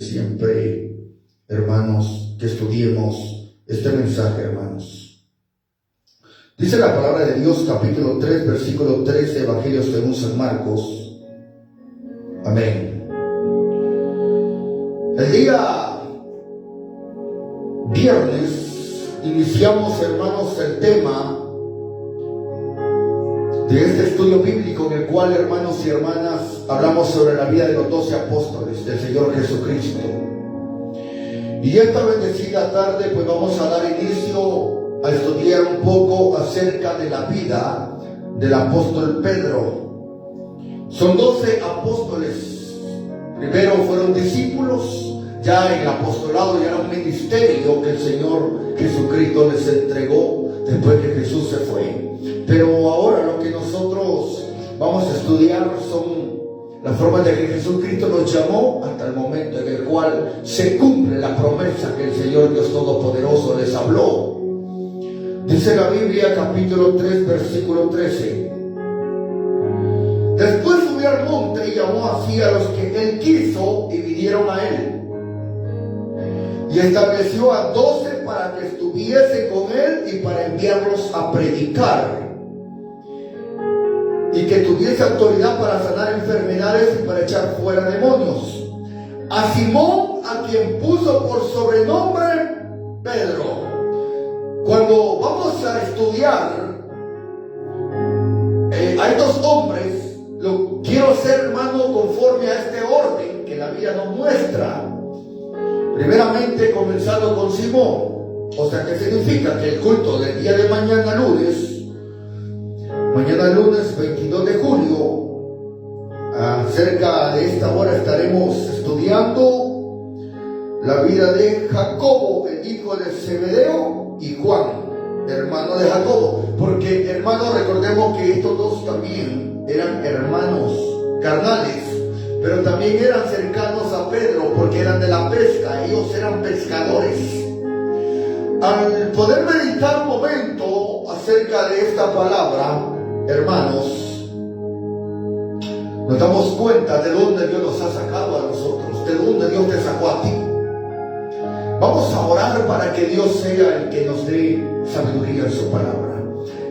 Siempre, hermanos, que estudiemos este mensaje, hermanos. Dice la palabra de Dios, capítulo 3, versículo 13, Evangelio según San Marcos. Amén. El día viernes iniciamos, hermanos, el tema de este estudio bíblico en el cual, hermanos y hermanas, hablamos sobre la vida de los 12 apóstoles del Señor Jesucristo. Y esta bendecida tarde pues vamos a dar inicio a estudiar un poco acerca de la vida del apóstol Pedro. Son 12 apóstoles. Primero fueron discípulos, ya en el apostolado ya era un ministerio que el Señor Jesucristo les entregó después que Jesús se fue. Pero ahora lo que nosotros vamos a estudiar son las formas de que Jesucristo nos llamó hasta el momento en el cual se cumple la promesa que el Señor Dios Todopoderoso les habló. Dice la Biblia, capítulo 3, versículo 13. Después subió al monte y llamó así a los que él quiso y vinieron a él. Y estableció a 12 para que estuviesen con él y para enviarlos a predicar. Y que tuviese autoridad para sanar enfermedades y para echar fuera demonios. A Simón, a quien puso por sobrenombre Pedro. Cuando vamos a estudiar a estos hombres, lo quiero hacer, hermano, conforme a este orden que la Biblia nos muestra. Primeramente, comenzando con Simón. O sea, ¿qué significa? Que el culto del día de mañana lunes 22 de julio, cerca de esta hora estaremos estudiando la vida de Jacobo, el hijo de Zebedeo, y Juan, hermano de Jacobo. Porque, hermanos, recordemos que estos dos también eran hermanos carnales, pero también eran cercanos a Pedro porque eran de la pesca, ellos eran pescadores. Al poder meditar un momento acerca de esta palabra, hermanos, nos damos cuenta de dónde Dios nos ha sacado a nosotros, de dónde Dios te sacó a ti. Vamos a orar para que Dios sea el que nos dé sabiduría en su palabra.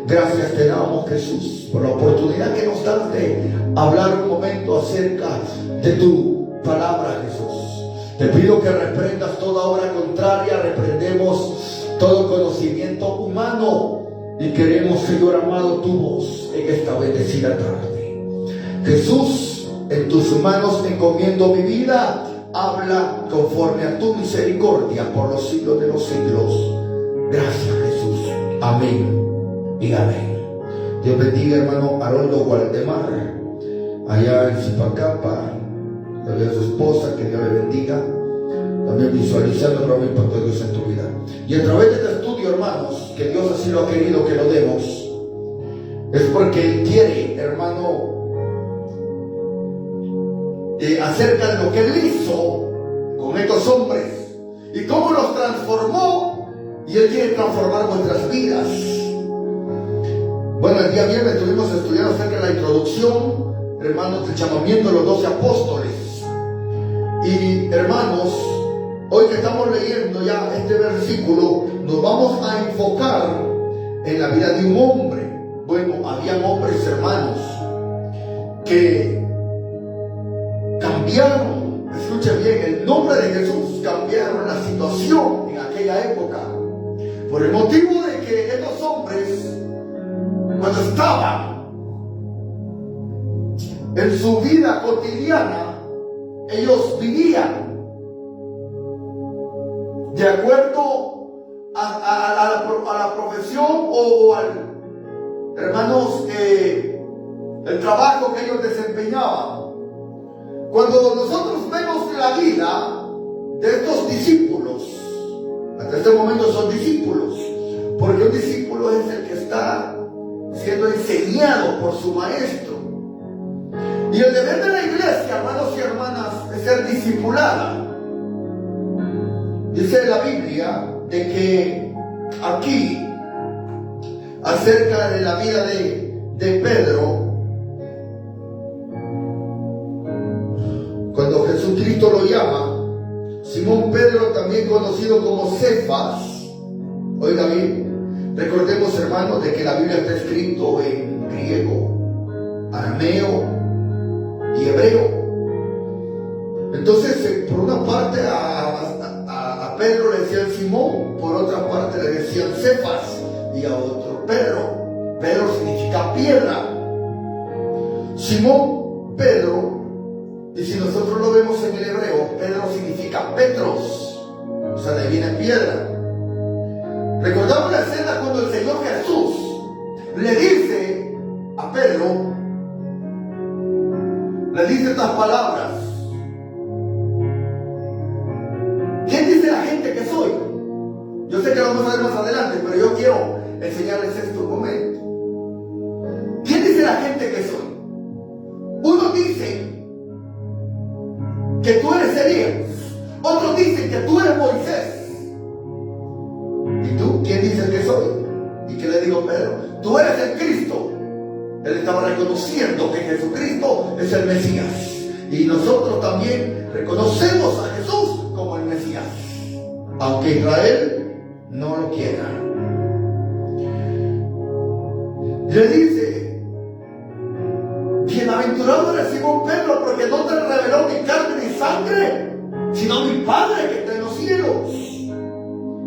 Gracias te damos, Jesús, por la oportunidad que nos das de hablar un momento acerca de tu palabra, Jesús. Te pido que reprendas toda obra contraria, reprendemos todo conocimiento humano y queremos, Señor amado, tu voz en esta bendecida tarde. Jesús, en tus manos encomiendo mi vida. Habla conforme a tu misericordia por los siglos de los siglos. Gracias, Jesús. Amén y amén. Dios bendiga, hermano Haroldo Gualdemar, allá en Zipacapa. También a su esposa, que Dios le bendiga. También visualizando el gran impacto de Dios en tu vida. Y a través de este estudio, hermanos, que Dios así lo ha querido que lo demos, es porque Él quiere, hermano, acerca de lo que Él hizo con estos hombres y cómo los transformó, y Él quiere transformar nuestras vidas. Bueno, el día viernes estuvimos estudiando acerca de la introducción, hermanos, del llamamiento de los 12 apóstoles. Y, hermanos, hoy que estamos leyendo ya este versículo, nos vamos a enfocar en la vida de un hombre. Bueno, habían hombres, hermanos, que cambiaron, escuchen bien, el nombre de Jesús, cambiaron la situación en aquella época, por el motivo de que estos hombres, cuando estaban en su vida cotidiana, ellos vivían de acuerdo a la profesión o al, hermanos, el trabajo que ellos desempeñaban. Cuando nosotros vemos la vida de estos discípulos, hasta este momento son discípulos, porque un discípulo es el que está siendo enseñado por su maestro. Y el deber de la iglesia, hermanos y hermanas, es ser discipulada. Dice la Biblia de que aquí, acerca de la vida de Pedro, cuando Jesucristo lo llama, Simón Pedro, también conocido como Cefas. Oiga bien, recordemos, hermanos, de que la Biblia está escrito en griego, arameo y hebreo. Entonces, por una parte a Pedro le decían Simón, por otra parte le decían Cefas, y a otro Pedro. Pedro significa piedra. Simón Pedro, y si nosotros lo vemos en el hebreo, Pedro significa Petros, o sea, de ahí viene piedra. Recordamos la escena cuando el Señor Jesús le dice a Pedro, le dice estas palabras: ¿quién dice la gente que soy? Yo sé que lo vamos a ver más adelante, pero yo quiero enseñarles esto un momento. ¿Quién dice la gente que soy? Uno dice que tú eres Elías, otros dicen que tú eres Moisés. ¿Y tú quién dices que soy? ¿Y qué le digo a Pedro? Tú eres el Cristo. Él estaba reconociendo que Jesucristo es el Mesías, y nosotros también reconocemos a Jesús como el Mesías, aunque Israel no lo quiera. Le dice: bienaventurado eres Simón Pedro, porque no te reveló ni carne ni sangre, sino mi Padre que está en los cielos.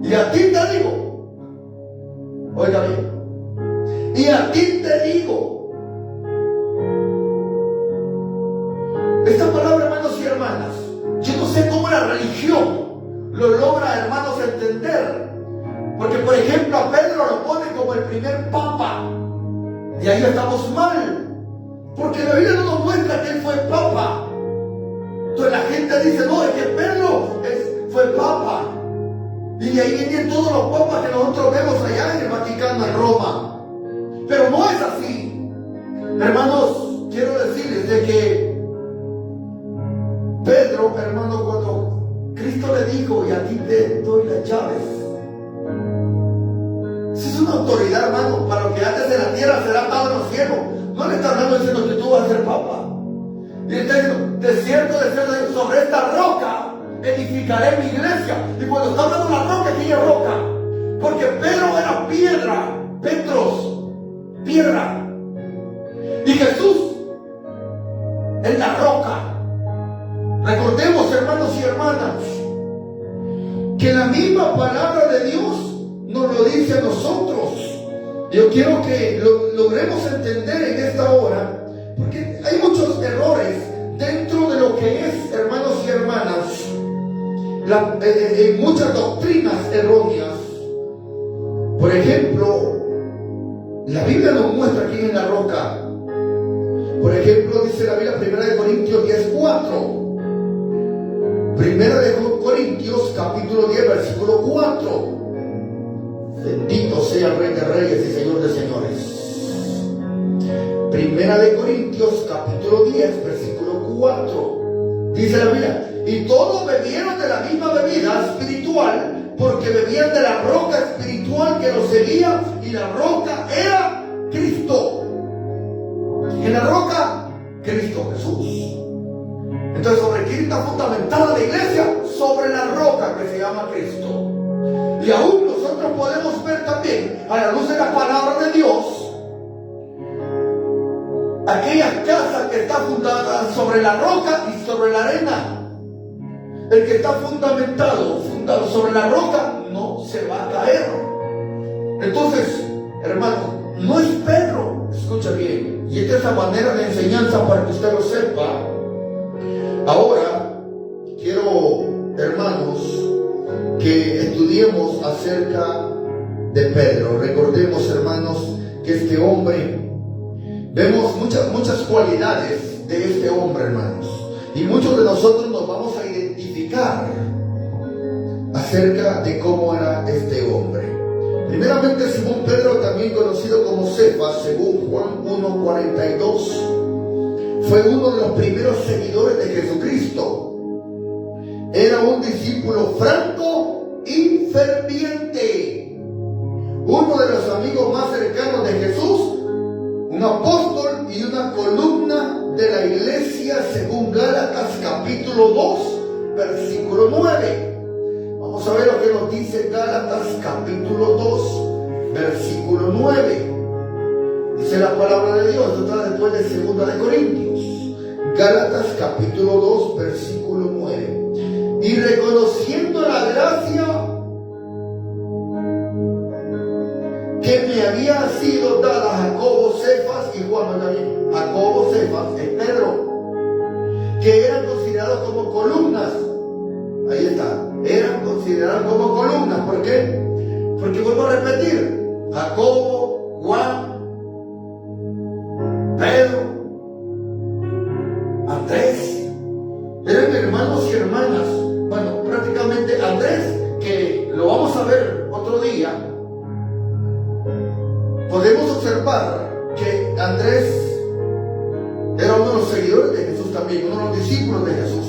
Y a ti te digo, oiga bien, y a ti te digo. Esta palabra, hermanos y hermanas, yo no sé cómo la religión lo logra, hermanos, entender. Porque, por ejemplo, a Pedro lo pone como el primer papa, y ahí estamos mal, porque la Biblia no nos muestra que él fue papa. Entonces la gente dice: no, es que Pedro fue papa, y de ahí vienen todos los papas que nosotros vemos allá en el Vaticano, en Roma. Pero no es así. Hermanos, quiero decirles de que Pedro, hermano, cuando Cristo le dijo: y a ti te doy las llaves, esa es una autoridad, hermano. Para lo que antes en la tierra será atado en los cielos. No le está hablando diciendo que tú vas a ser papa. Y le está diciendo: de cierto, sobre esta roca edificaré mi iglesia. Y cuando está hablando de la roca, ¿quién es roca? Porque Pedro era piedra, Petros, piedra. Y Jesús es la roca. Recordemos, hermanos y hermanas, que la misma palabra de Dios nos lo dice a nosotros. Yo quiero que lo logremos entender en esta hora, porque hay muchos errores dentro de lo que es, hermanos y hermanas, muchas doctrinas erróneas. Por ejemplo, la Biblia nos muestra quién es la roca. Por ejemplo, dice la Biblia, 1 Corintios 10:4. 1 Corintios capítulo 10, versículo 4. Bendito sea el Rey de Reyes y Señor de Señores. 1 Corintios capítulo 10, versículo 4. Dice la Biblia: y todos bebieron de la misma bebida espiritual, porque bebían de la roca espiritual que los seguía, y la roca era Cristo. En la roca, Cristo Jesús. Entonces, ¿sobre quién está fundamentada la iglesia? Sobre la roca que se llama Cristo. Y aún nosotros podemos ver también, a la luz de la palabra de Dios, aquellas casas que están fundadas sobre la roca y sobre la arena. El que está fundado sobre la roca, no se va a caer. Entonces, hermano, no es Pedro, escucha bien, y esta es la manera de enseñanza para que usted lo sepa. Ahora, quiero, hermanos, que estudiemos acerca de Pedro. Recordemos, hermanos, que este hombre, vemos muchas cualidades de este hombre, hermanos, y muchos de nosotros nos vamos a identificar acerca de cómo era este hombre. Primeramente, Simón Pedro, también conocido como Cefas, según Juan 1:42, fue uno de los primeros seguidores de Jesucristo. Era un discípulo franco y ferviente, uno de los amigos más cercanos de Jesús, un apóstol y una columna de la iglesia, según Gálatas capítulo 2, versículo 9. dice Gálatas capítulo 2, versículo 9. Dice la palabra de Dios, esto está después de 2 de Corintios. Gálatas capítulo 2, versículo 9. Y reconociendo la gracia que me había sido dada a Jacobo, Cefas y Juan, también Jacobo, Cefas, es Pedro, que eran considerados como columnas. Ahí está, eran considerados como columnas. ¿Por qué? Porque vuelvo a repetir, Jacobo, Juan, Pedro, Andrés, eran hermanos y hermanas. Bueno, prácticamente Andrés, que lo vamos a ver otro día, podemos observar que Andrés era uno de los seguidores de Jesús también, uno de los discípulos de Jesús.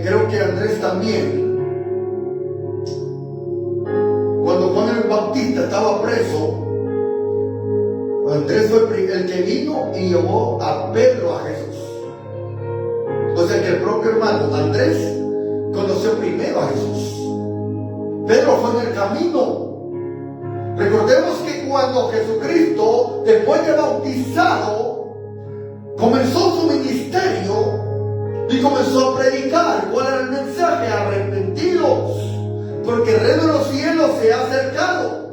Creo que Andrés también, cuando Juan el Bautista estaba preso, Andrés fue el que vino y llevó a Pedro a Jesús. O sea que el propio hermano Andrés conoció primero a Jesús. Pedro fue en el camino. Recordemos que cuando Jesucristo, después de bautizado, comenzó su ministerio y comenzó a predicar. ¿Cuál era el mensaje? Arrepentidos, porque el reino de los cielos se ha acercado.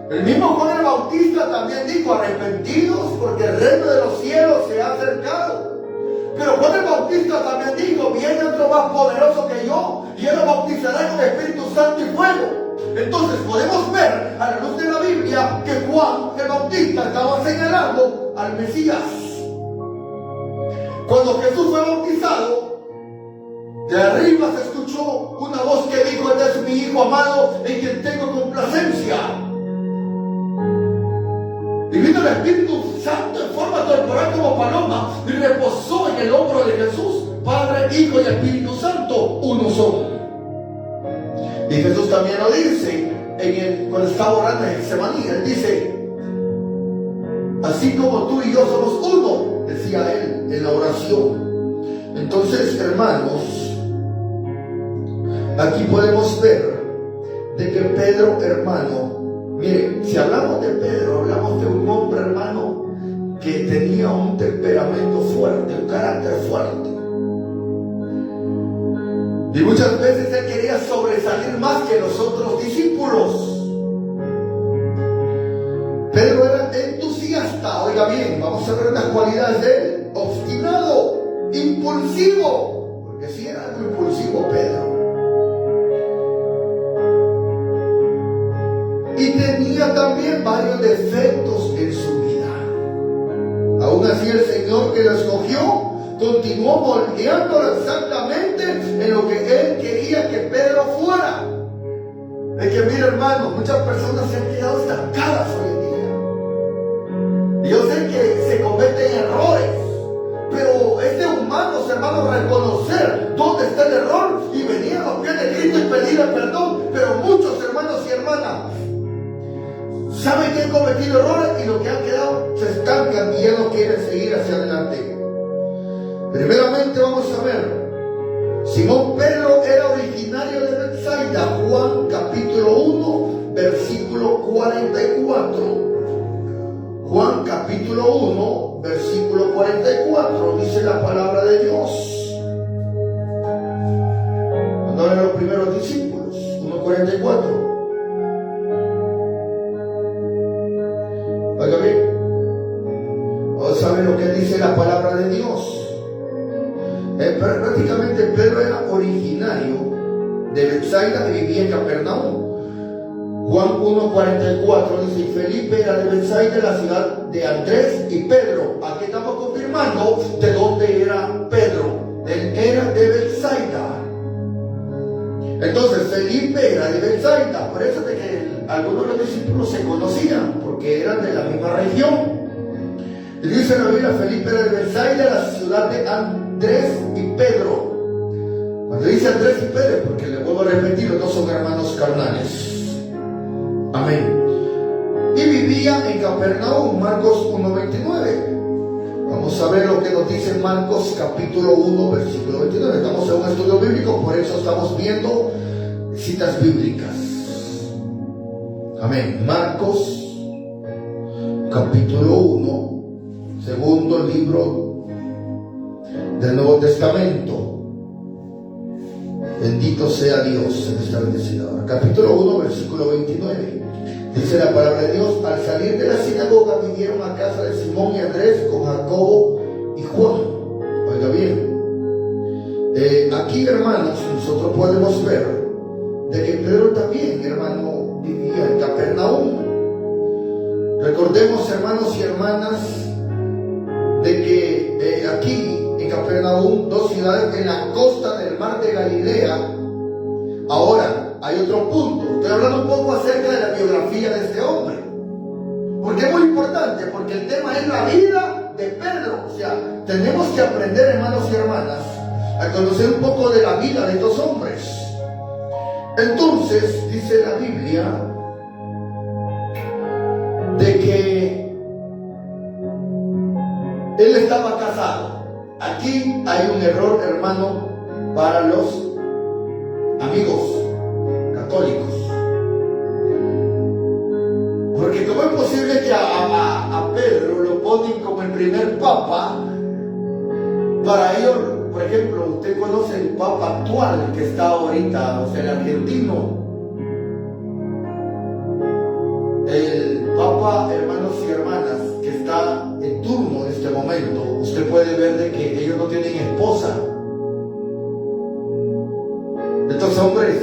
El mismo Juan el Bautista también dijo: arrepentidos, porque el reino de los cielos se ha acercado. Pero Juan el Bautista también dijo: viene otro más poderoso que yo, y él lo bautizará con Espíritu Santo y fuego. Entonces podemos ver a la luz de la Biblia que Juan el Bautista estaba señalando al Mesías. Cuando Jesús fue bautizado, de arriba se escuchó una voz que dijo: este es mi Hijo amado en quien tengo complacencia. Y vino el Espíritu Santo en forma corporal como paloma y reposó en el hombro de Jesús. Padre, Hijo y Espíritu Santo, uno son. Y Jesús también lo dice cuando estaba orando en Getsemaní. Él dice: así como tú y yo somos uno, decía él en la oración. Entonces, hermanos, aquí podemos ver de que Pedro, hermano, mire, si hablamos de Pedro, hablamos de un hombre, hermano, que tenía un temperamento fuerte, un carácter fuerte. Y muchas veces él quería sobresalir más que los otros discípulos. Pedro era entusiasta, oiga bien, vamos a ver unas cualidades de él: obstinado, impulsivo, porque sí era algo impulsivo Pedro. Y tenía también varios defectos en su vida. Aún así el Señor que lo escogió continuó moldeándolo exactamente en lo que él quería que Pedro fuera. Es que mira, hermano, muchas personas se han quedado estancadas hoy en día. Y yo sé que se cometen errores, pero es de humanos, hermanos, reconocer dónde está el error y venir a los pies de Cristo y pedirle perdón. Pero muchos hermanos y hermanas saben que han cometido errores y lo que han quedado se estancan y ya no quieren seguir hacia adelante. Primeramente vamos a ver, Simón Pedro era originario de Betsaida. Juan capítulo 1, versículo 44. Juan capítulo 1, versículo 44, dice la palabra de Dios. Cuando eran los primeros discípulos, 1:44. Oiga bien, vamos a ver lo que dice la palabra de Dios. Prácticamente Pedro era originario de Betsaida y vivía en Capernaum. Juan 1:44 dice: y Felipe era de Betsaida, la ciudad de Andrés y Pedro. Aquí estamos confirmando de dónde era Pedro. Él era de Betsaida. Entonces Felipe era de Betsaida. Por eso de que algunos de los discípulos se conocían, porque eran de la misma región. Y dice la Biblia: Felipe era de Betsaida, la ciudad de Andrés y Pedro. Cuando dice Andrés y Pedro, porque le vuelvo a repetir, los dos son hermanos carnales. Amén. Y vivía en Capernaum. Marcos 1:29. Vamos a ver lo que nos dice Marcos capítulo 1, versículo 29. Estamos en un estudio bíblico, por eso estamos viendo citas bíblicas. Amén. Marcos capítulo 1, segundo libro del Nuevo Testamento. Bendito sea Dios en esta bendecida hora. Capítulo 1, versículo 29. Dice la palabra de Dios: al salir de la sinagoga vinieron a casa de Simón y Andrés con Jacobo y Juan. Oiga bien, aquí, hermanos, nosotros podemos ver de que Pedro también, hermano, vivía en Capernaum. Recordemos, hermanos y hermanas, de que aquí en Capernaum, dos ciudades en la costa del mar de Galilea. Ahora, hay otro punto. Estoy hablando un poco acerca de la biografía de este hombre, porque es muy importante, porque el tema es la vida de Pedro. O sea, tenemos que aprender, hermanos y hermanas, a conocer un poco de la vida de estos hombres. Entonces, dice la Biblia de que él estaba casado. Aquí hay un error, hermano, para los amigos católicos. Porque ¿cómo es posible que a Pedro lo ponen como el primer papa? Para ellos, por ejemplo, usted conoce el papa actual que está ahorita, o sea, el argentino. El papa, hermanos y hermanas, que está en turno en este momento, usted puede ver de que ellos no tienen esposa. Estos hombres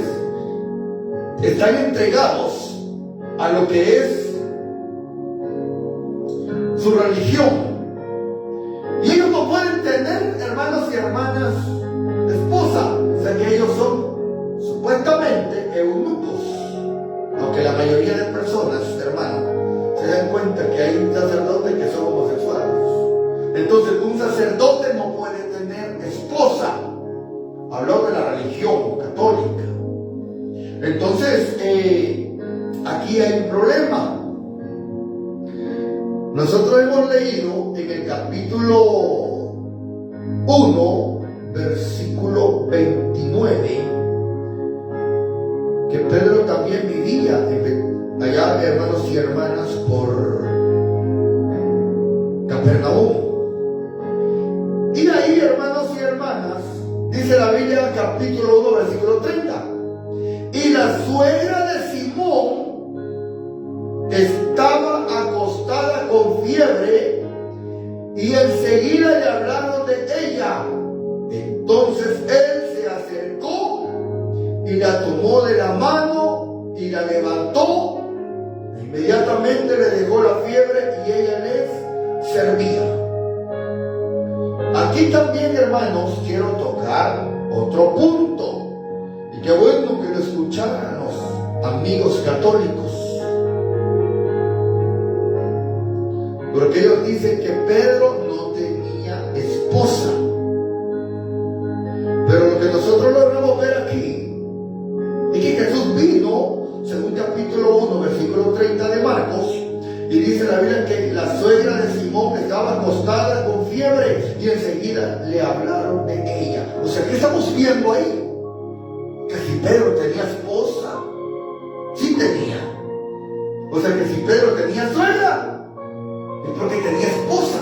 están entregados a lo que es su religión. Y ellos no pueden tener, hermanos y hermanas, esposa. O sea que ellos son supuestamente eunucos. Aunque la mayoría de personas, hermanos, se dan cuenta que hay sacerdotes que son homosexuales. Entonces un sacerdote no puede tener esposa. Habló de la religión católica. Entonces, aquí hay un problema. Nosotros hemos leído en el capítulo 1, versículo 29, que Pedro también vivía allá, hermanos y hermanas, por Capernaum. Y ahí, hermanos y hermanas, dice la Biblia, capítulo 1, versículo 30. Y la suegra de Simón estaba acostada con fiebre y enseguida le hablaron de ella. Entonces él se acercó y la tomó de la mano y la levantó. Inmediatamente le dejó la fiebre y ella les servía. Aquí también, hermanos, quiero tocar otro punto. Y qué bueno que lo escucharan los amigos católicos. Porque ellos dicen que Pedro no tenía esposa. Pero lo que nosotros logramos ver aquí es que Jesús vino, según capítulo 1, versículo 30 de Marcos, y dice la Biblia que la suegra de Simón estaba acostada con fiebre y enseguida le hablaron de ella. O sea, ¿qué estamos viendo ahí? Que si Pedro tenía esposa, sí tenía. O sea, que si Pedro tenía suegra, es porque tenía esposa.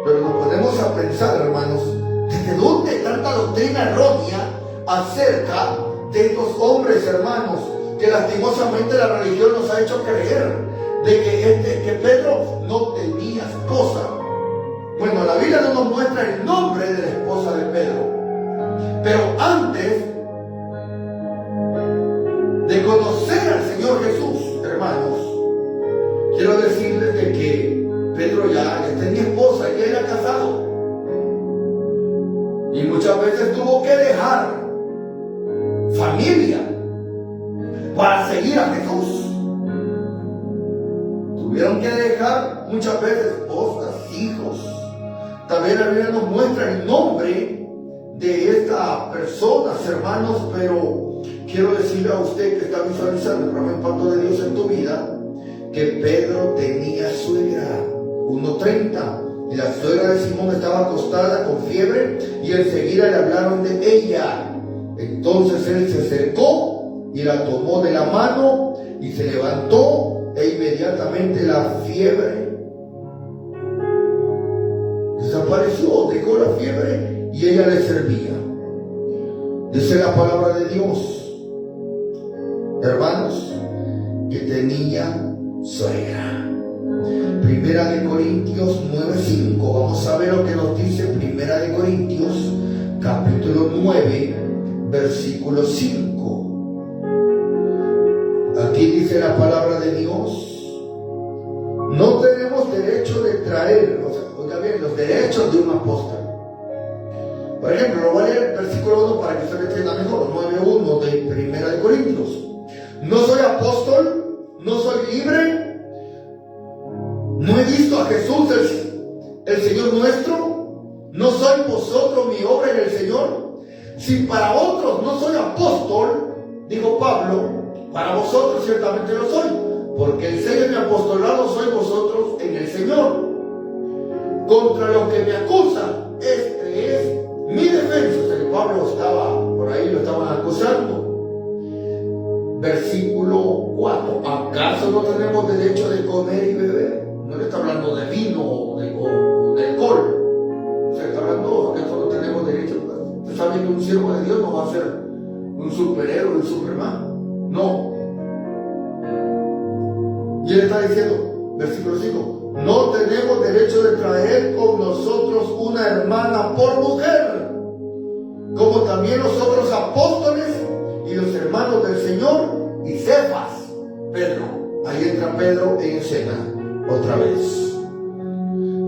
Pero nos ponemos a pensar, hermanos, ¿desde dónde tanta doctrina errónea acerca de estos hombres, hermanos, que lastimosamente la religión nos ha hecho creer de que Pedro no tenía esposa? Bueno, la Biblia no nos muestra el nombre de la esposa de Pedro, pero antes de conocer al Señor Jesús, hermanos, quiero decirles de que Pedro ya tenía esposa, ya era casado, y muchas veces tuvo que dejar familia para seguir a Jesús. Tuvieron que dejar muchas veces esposas, hijos. También la Biblia nos muestra el nombre de estas personas, hermanos, pero quiero decirle a usted que está visualizando el programa Impacto de Dios en tu vida, que Pedro tenía suegra. 1:30. Y la suegra de Simón estaba acostada con fiebre y enseguida le hablaron de ella. Entonces él se acercó y la tomó de la mano y se levantó e inmediatamente la fiebre desapareció, dejó la fiebre y ella le servía. Dice la palabra de Dios, hermanos, que tenía suegra. Primera de Corintios 9:5. Vamos a ver lo que nos dice Primera de Corintios capítulo 9 versículo 5. Aquí dice la palabra de Dios: no tenemos derecho de traer, oiga bien, los derechos de un apóstol. Por ejemplo, lo voy a leer el versículo 1 para que usted me entienda mejor. 9:1 de Primera de Corintios. No soy apóstol, no soy libre, no he visto a Jesús el Señor nuestro, no soy vosotros mi obra en el Señor. Si para otros no soy apóstol, dijo Pablo, para vosotros ciertamente lo soy, porque el sello de mi apostolado soy vosotros en el Señor. Contra los que me acusan, este es mi defensa. O sea, que Pablo estaba por ahí, lo estaban acusando. Versículo 4. ¿Acaso no tenemos derecho de comer y beber? No le está hablando de vino o de alcohol. Se está hablando, ¿acaso no tenemos derecho? Usted sabe que un siervo de Dios no va a ser un superhéroe, un Superman. No. Y él está diciendo, versículo 5, no tenemos derecho de traer con nosotros una hermana por mujer, como también los otros apóstoles y los hermanos del Señor y Cefas. Pedro, ahí entra Pedro en escena otra vez.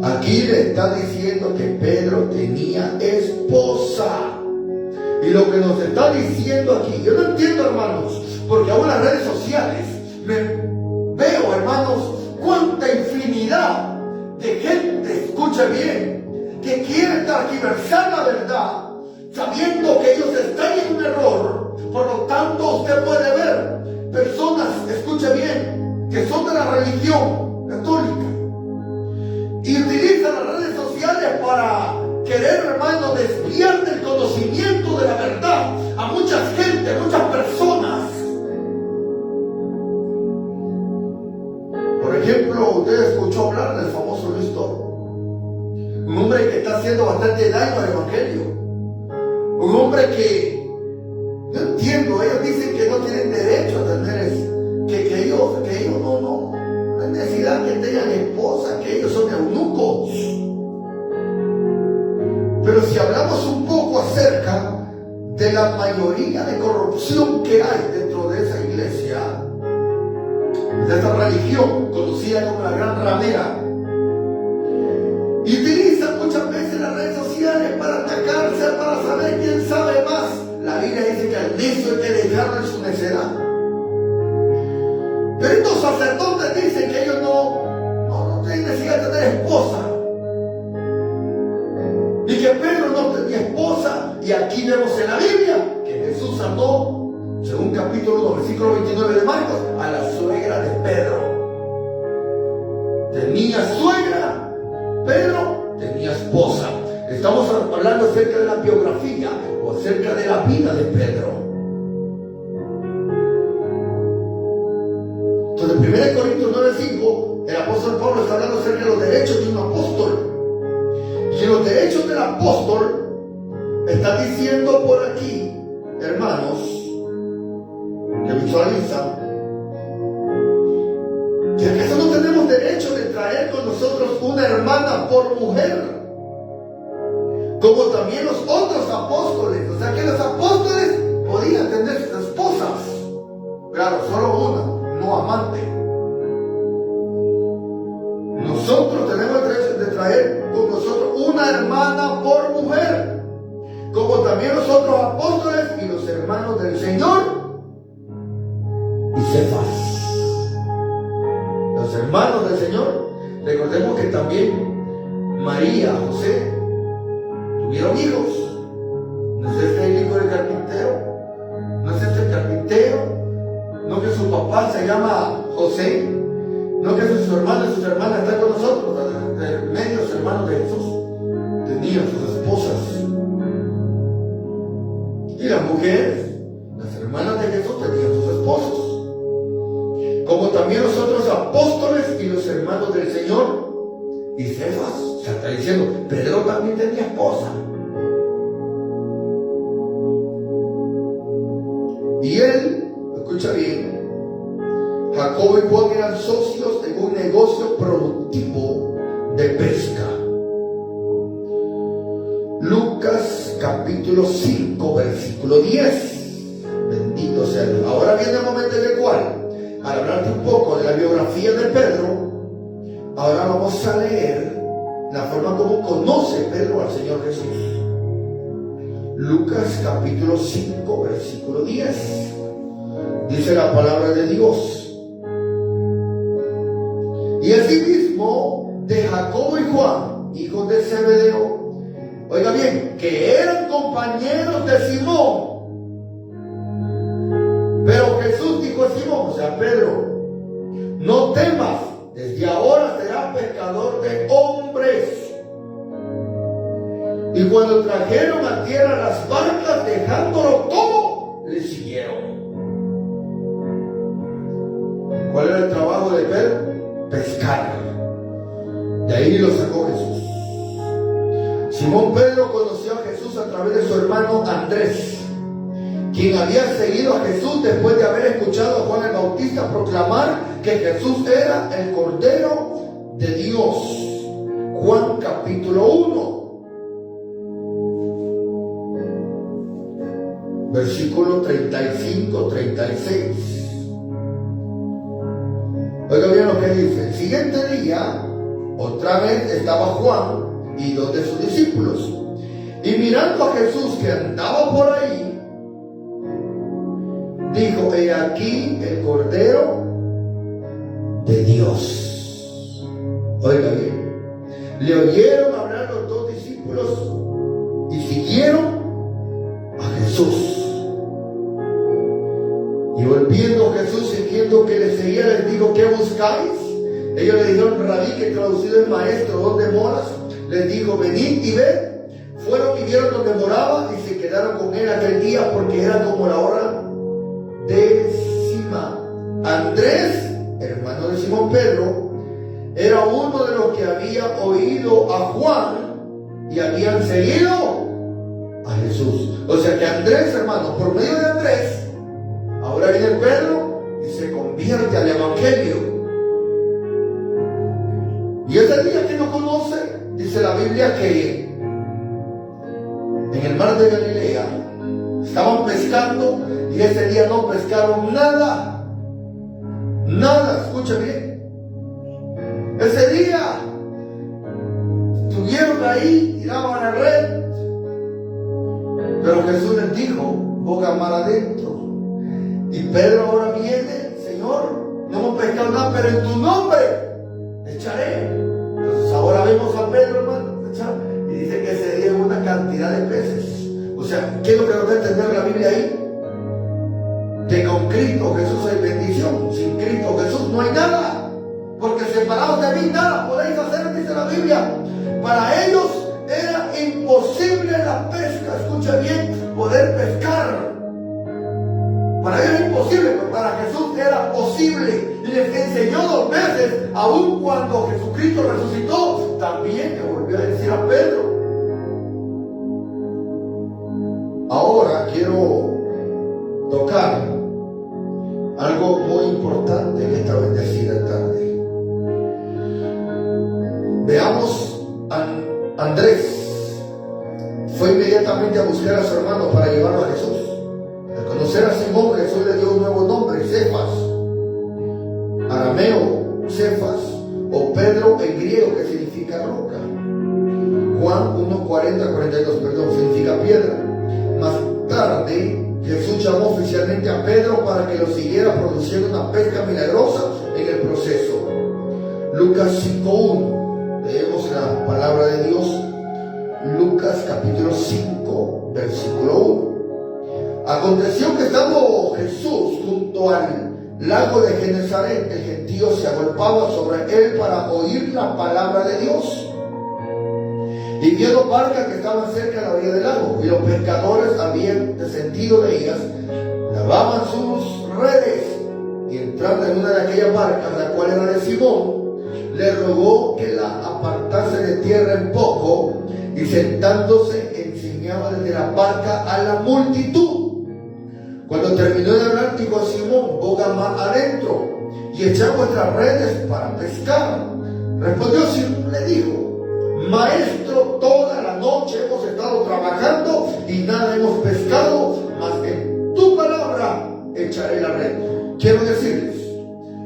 Aquí le está diciendo que Pedro tenía esposa. Y lo que nos está diciendo aquí, yo no entiendo, hermanos, porque aún en las redes sociales veo, hermanos, cuánta infinidad de gente, escuche bien, que quiere tergiversar la verdad, sabiendo que ellos están en un error. Por lo tanto, usted puede ver personas, escuche bien, que son de la religión católica y utilizan las redes sociales para querer, hermano, desviar del conocimiento de la verdad a mucha gente, a muchas personas. Por ejemplo, usted escuchó hablar del famoso Luis Toro, un hombre que está haciendo bastante daño al evangelio, un hombre que no entiendo, ellos dicen que no tienen derecho a tener que ellos no hay necesidad que tengan esposa, que ellos son eunucos. Pero si hablamos un poco acerca de la mayoría de corrupción que hay dentro de esa iglesia, de esta religión conocida como la Gran Ramera, y utilizan muchas veces las redes sociales para atacarse, para saber quién sabe más. La Biblia dice que al necio hay que dejarlo en su necedad. Pero estos sacerdotes dicen que ellos no tienen necesidad de tener esposa. Y que Pedro no tenía esposa. Y aquí vemos en la Biblia que Jesús salvó, según capítulo 1, versículo 29 de Marcos, a la suegra de Pedro. Tenía suegra, Pedro tenía esposa. Estamos hablando acerca de la biografía o acerca de la vida de Pedro. Entonces, en 1 Corintios 9:5, el apóstol Pablo está hablando acerca de los derechos de un apóstol. Y los derechos del apóstol está diciendo por aquí, hermanos, que visualizan, que acaso no tenemos derecho de traer con nosotros una hermana por mujer, como también los otros apóstoles. O sea que los apóstoles podían tener sus esposas, claro, solo una, no amante. Nosotros tenemos el derecho de traer con nosotros una hermana por mujer, como también los otros apóstoles y los hermanos del Señor y Cefas. Los hermanos del Señor, recordemos que también María, José, tuvieron hijos. ¿No es este el hijo del carpintero? ¿No es este el carpintero? ¿No que su papá se llama José? No que sus hermanos y sus hermanas están con nosotros, medios hermanos de Jesús tenían sus esposas. Y las mujeres, las hermanas de Jesús, tenían sus esposos. Como también los otros apóstoles y los hermanos del Señor. Y Cefas, o sea, está diciendo, Pedro también tenía esposa. Y él, escucha bien, Jacobo y Juan eran socios en un negocio productivo de pesca. Lucas capítulo 5, versículo 10. Bendito sea Dios. Ahora viene el momento en el cual, al hablarte un poco de la biografía de Pedro, ahora vamos a leer la forma como conoce Pedro al Señor Jesús. Lucas capítulo 5, versículo 10. Dice la palabra de Dios. Y asimismo de Jacobo y Juan, hijos de Zebedeo, oiga bien, que eran compañeros de Simón. Pero Jesús dijo a Simón, o sea, Pedro, no temas, desde ahora serás pescador de hombres. Y cuando trajeron a tierra las barcas, dejándolo todo, le siguieron. ¿Cuál era el trabajo de Pedro? Pescar. De ahí lo sacó Jesús. Simón Pedro conoció a Jesús a través de su hermano Andrés, quien había seguido a Jesús después de haber escuchado a Juan el Bautista proclamar que Jesús era el Cordero de Dios. Juan capítulo 1, versículo 35-36. Oiga bien lo que dice. El siguiente día, otra vez estaba Juan y 2 de sus discípulos. Y mirando a Jesús que andaba por ahí, dijo: he aquí el Cordero de Dios. Oiga bien. Le oyeron hablar los 2 discípulos y siguieron a Jesús. Y volviendo Jesús, sintiendo que les seguía, les dijo: ¿qué buscáis? Ellos le dijeron: Rabí, que traducido es maestro, ¿dónde moras? Les dijo: venid y ved. Fueron y vieron donde moraba y se quedaron con él aquel día, porque era como la hora 10. Andrés, hermano de Simón Pedro, era uno de los que había oído a Juan y habían seguido a Jesús. O sea que Andrés, hermano, por medio de Andrés, ahora viene Pedro y se convierte al Evangelio. Y ese día que no conoce, dice la Biblia que en el mar de Galilea estaban pescando y ese día no pescaron nada. Nada, escucha bien. Ese día estuvieron ahí, tiraban la red, pero Jesús les dijo: boga mar adentro. Y Pedro ahora viene: Señor, no hemos pescado nada, pero en tu nombre echaré. Entonces ahora vemos a Pedro, hermano, echar, y dice que ese día hubo una cantidad de peces. O sea, ¿qué es lo que nos va a entender la Biblia ahí? Que con Cristo Jesús hay bendición. Sin Cristo Jesús no hay nada, porque separados de mí nada podéis hacer, dice la Biblia. Para ellos era imposible la pesca, escucha bien, poder pescar. Para ellos era imposible, pero para Jesús era posible. Y les enseñó 2 veces, aun cuando Jesucristo resucitó, también le volvió a decir a Pedro. Ahora quiero tocar algo muy importante en esta bendecida tarde. Veamos, Andrés fue inmediatamente a buscar a su hermano para llevarlo a Jesús. Al conocer a Simón, Jesús le dio un nuevo nombre, Cefas, arameo, Cefas, o Pedro en griego, que significa roca. Juan 1:40-42, significa piedra. Más tarde, Jesús llamó oficialmente a Pedro para que lo siguiera, produciendo una pesca milagrosa en el proceso. Lucas 5:1. Leemos la palabra de Dios. Lucas capítulo 5, versículo 1. Aconteció que estando Jesús junto al lago de Genesaret, el gentío se agolpaba sobre él para oír la palabra de Dios. Y vio dos barcas que estaban cerca de la orilla del lago, y los pescadores habían descendido de ellas, lavaban sus redes, y entrando en una de aquellas barcas, la cual era de Simón, le rogó que la apartase de tierra un poco, y sentándose enseñaba desde la barca a la multitud. Cuando terminó de hablar, dijo a Simón: boga más adentro y echad vuestras redes para pescar. Respondió Simón, le dijo: Maestro, toda la noche hemos estado trabajando y nada hemos pescado, mas en tu palabra echaré la red. Quiero decirles,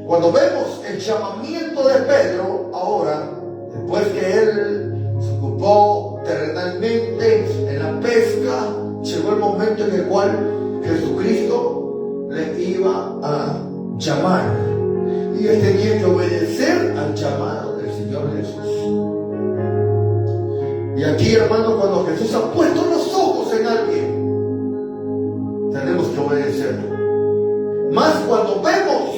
cuando vemos el llamamiento de Pedro, ahora, después que él se ocupó terrenalmente en la pesca, llegó el momento en el cual Jesucristo le iba a llamar. Y él tenía que obedecer al llamado del Señor Jesús. Y aquí, hermano, cuando Jesús ha puesto los ojos en alguien, tenemos que obedecerlo. Más cuando vemos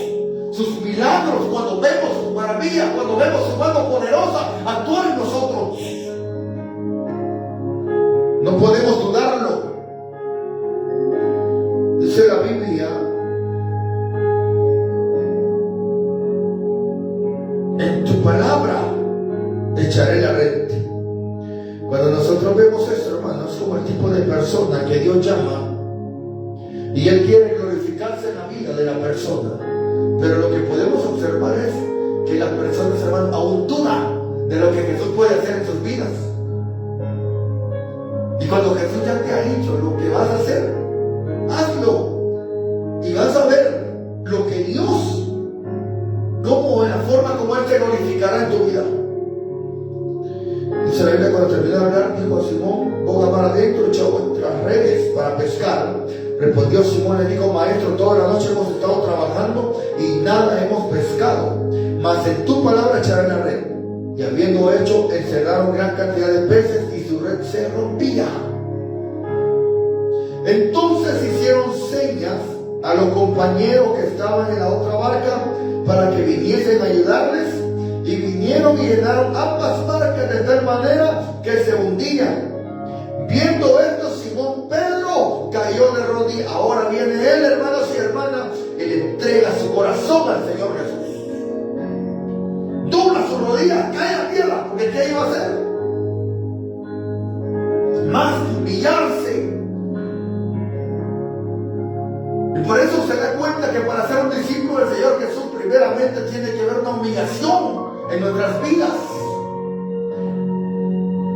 sus milagros, cuando vemos sus maravillas, cuando vemos su mano poderosa actuar en nosotros. No podemos dudarlo. Dice la Biblia: en tu palabra echaré la red. Cuando nosotros vemos esto, hermanos, como el tipo de persona que Dios llama, y Él quiere glorificarse en la vida de la persona, pero lo que podemos observar es que las personas, hermanos, aún dudan de lo que Jesús puede hacer en sus vidas. Y cuando Jesús ya te ha dicho lo que vas a hacer, hazlo, y vas a ver lo que Dios, como en la forma como Él te glorificará en tu vida. Dice la Biblia: cuando terminó de hablar, dijo a Simón: boga mar adentro, echad vuestras redes para pescar. Respondió Simón, le dijo: Maestro, toda la noche hemos estado trabajando y nada hemos pescado, mas en tu palabra echaré la red. Y habiendo hecho, encerraron gran cantidad de peces y su red se rompía. Entonces hicieron señas a los compañeros que estaban en la otra barca para que viniesen a ayudarles, y vinieron y llenaron ambas barcas de tal manera que se hundían. Viendo esto, Simón Pedro cayó de rodillas. Ahora viene él, hermanos y hermanas, y le entrega su corazón al Señor Jesús. Dobla su rodilla, cae a tierra, porque ¿qué iba a hacer? Más humillarse. Y por eso se da cuenta que para ser un discípulo del Señor Jesús, primeramente tiene que haber una humillación en nuestras vidas.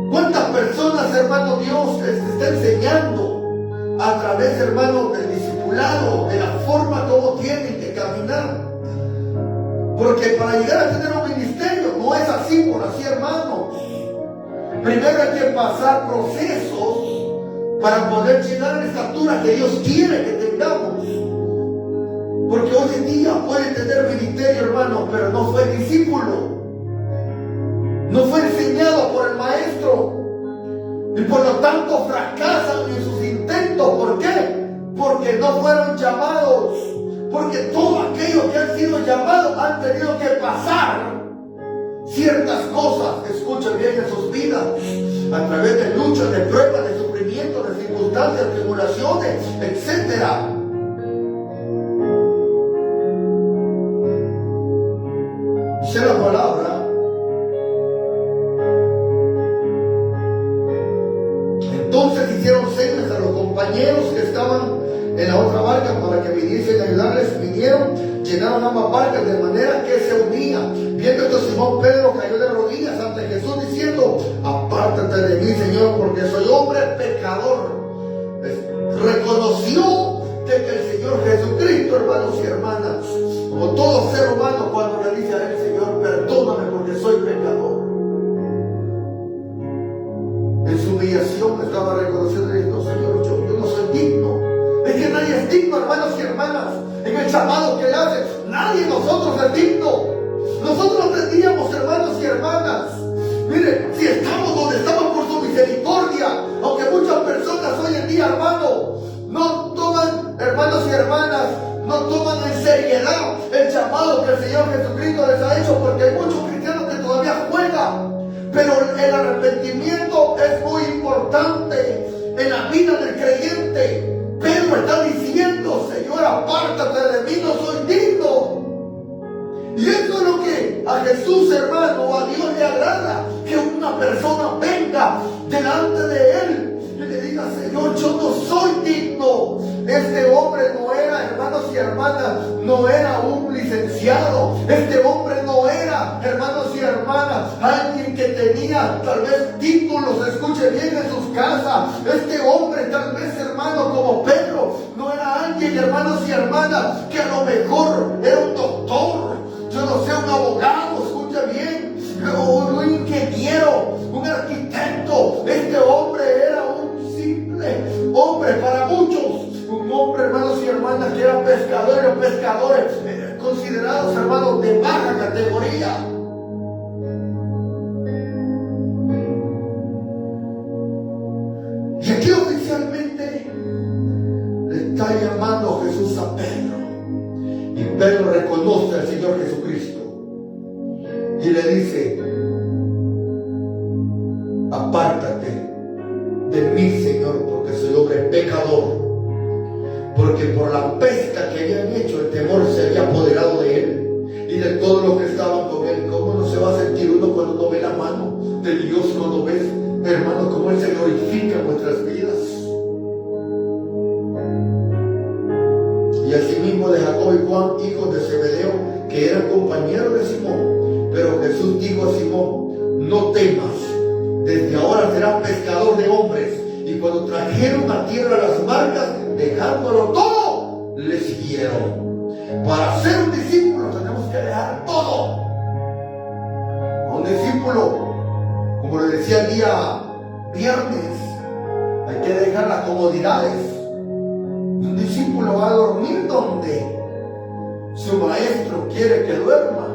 ¿Cuántas personas, hermano, Dios les está enseñando a través, hermano, del discipulado, de la forma como tienen que caminar? Porque para llegar a tener un ministerio no es así por así, hermanos. Primero hay que pasar procesos para poder llegar a la estatura que Dios quiere que tengamos. Porque hoy en día puede tener ministerio, hermano, pero no fue discípulo. No fue enseñado por el maestro. Y por lo tanto fracasan en sus intentos. ¿Por qué? Porque no fueron llamados. Porque todos aquellos que han sido llamados han tenido que pasar ciertas cosas, escuchen bien, en sus vidas, a través de luchas, de pruebas, de sufrimientos, de circunstancias, tribulaciones, etcétera. Dice la palabra: entonces hicieron señas a los compañeros que estaban en la otra barca para que viniesen a ayudarles. Vinieron, llenaron ambas barcas de manera que se unían. Viendo esto, Simón Pedro cayó de rodillas ante Jesús diciendo: apártate de mí, Señor, porque soy hombre pecador. Reconoció de que el Señor Jesucristo, hermanos y hermanas, como todo ser humano, cuando le dice a él: Señor, perdóname porque soy pecador, en su humillación estaba reconociendo y diciendo: Señor, yo no soy digno. Es que nadie es digno, hermanos y hermanas. En el llamado que él hace, nadie de nosotros es digno. Nosotros tendríamos, hermanos y hermanas, mire, si estamos donde estamos por su misericordia, aunque muchas personas hoy en día, hermano, no toman, hermanos y hermanas, no toman en seriedad lo que el Señor Jesucristo les ha hecho, porque hay muchos cristianos que todavía juegan. Pero el arrepentimiento es muy importante en la vida del creyente. Pedro está diciendo: Señor, apártate de mí, no soy digno. Y eso es lo que a Jesús, hermano, o a Dios le agrada, que una persona venga delante de Él y le diga: Señor, yo no soy digno. Este hombre no era, hermanos y hermanas, no era un licenciado. Este hombre no era, hermanos y hermanas, alguien que tenía tal vez títulos, escuche bien, en sus casas. Este hombre tal vez, hermano, como Pedro, no era alguien, hermanos y hermanas, que a lo mejor era un doctor, yo no sé, un abogado, escucha bien, un ingeniero, un arquitecto. Este hombre era un simple hombre para muchos, un hombre, hermanos y hermanas, que eran pescadores considerados, hermanos, de baja categoría. Y aquí oficialmente le está llamando Jesús a Pedro. Y Pedro reconoce al Señor Jesucristo y le dice: apártate de mí, Señor, porque soy hombre pecador. Porque por la pesca que habían hecho, el temor se había apoderado de él y de todos los que estaban con él. ¿Cómo no se va a sentir uno cuando no ve la mano de Dios? Cuando ves, hermanos, cómo Él se glorifica en nuestras vidas. Y asimismo de Jacobo y Juan, hijos de Zebedeo, que eran compañeros de Simón. Pero Jesús dijo a Simón: no temas, desde ahora serás pescador de hombres. Y cuando trajeron a tierra las barcas, dejándolo todo, le siguieron. Para ser un discípulo tenemos que dejar todo. A un discípulo, como le decía el día viernes, hay que dejar las comodidades. Un discípulo va a dormir donde su maestro quiere que duerma.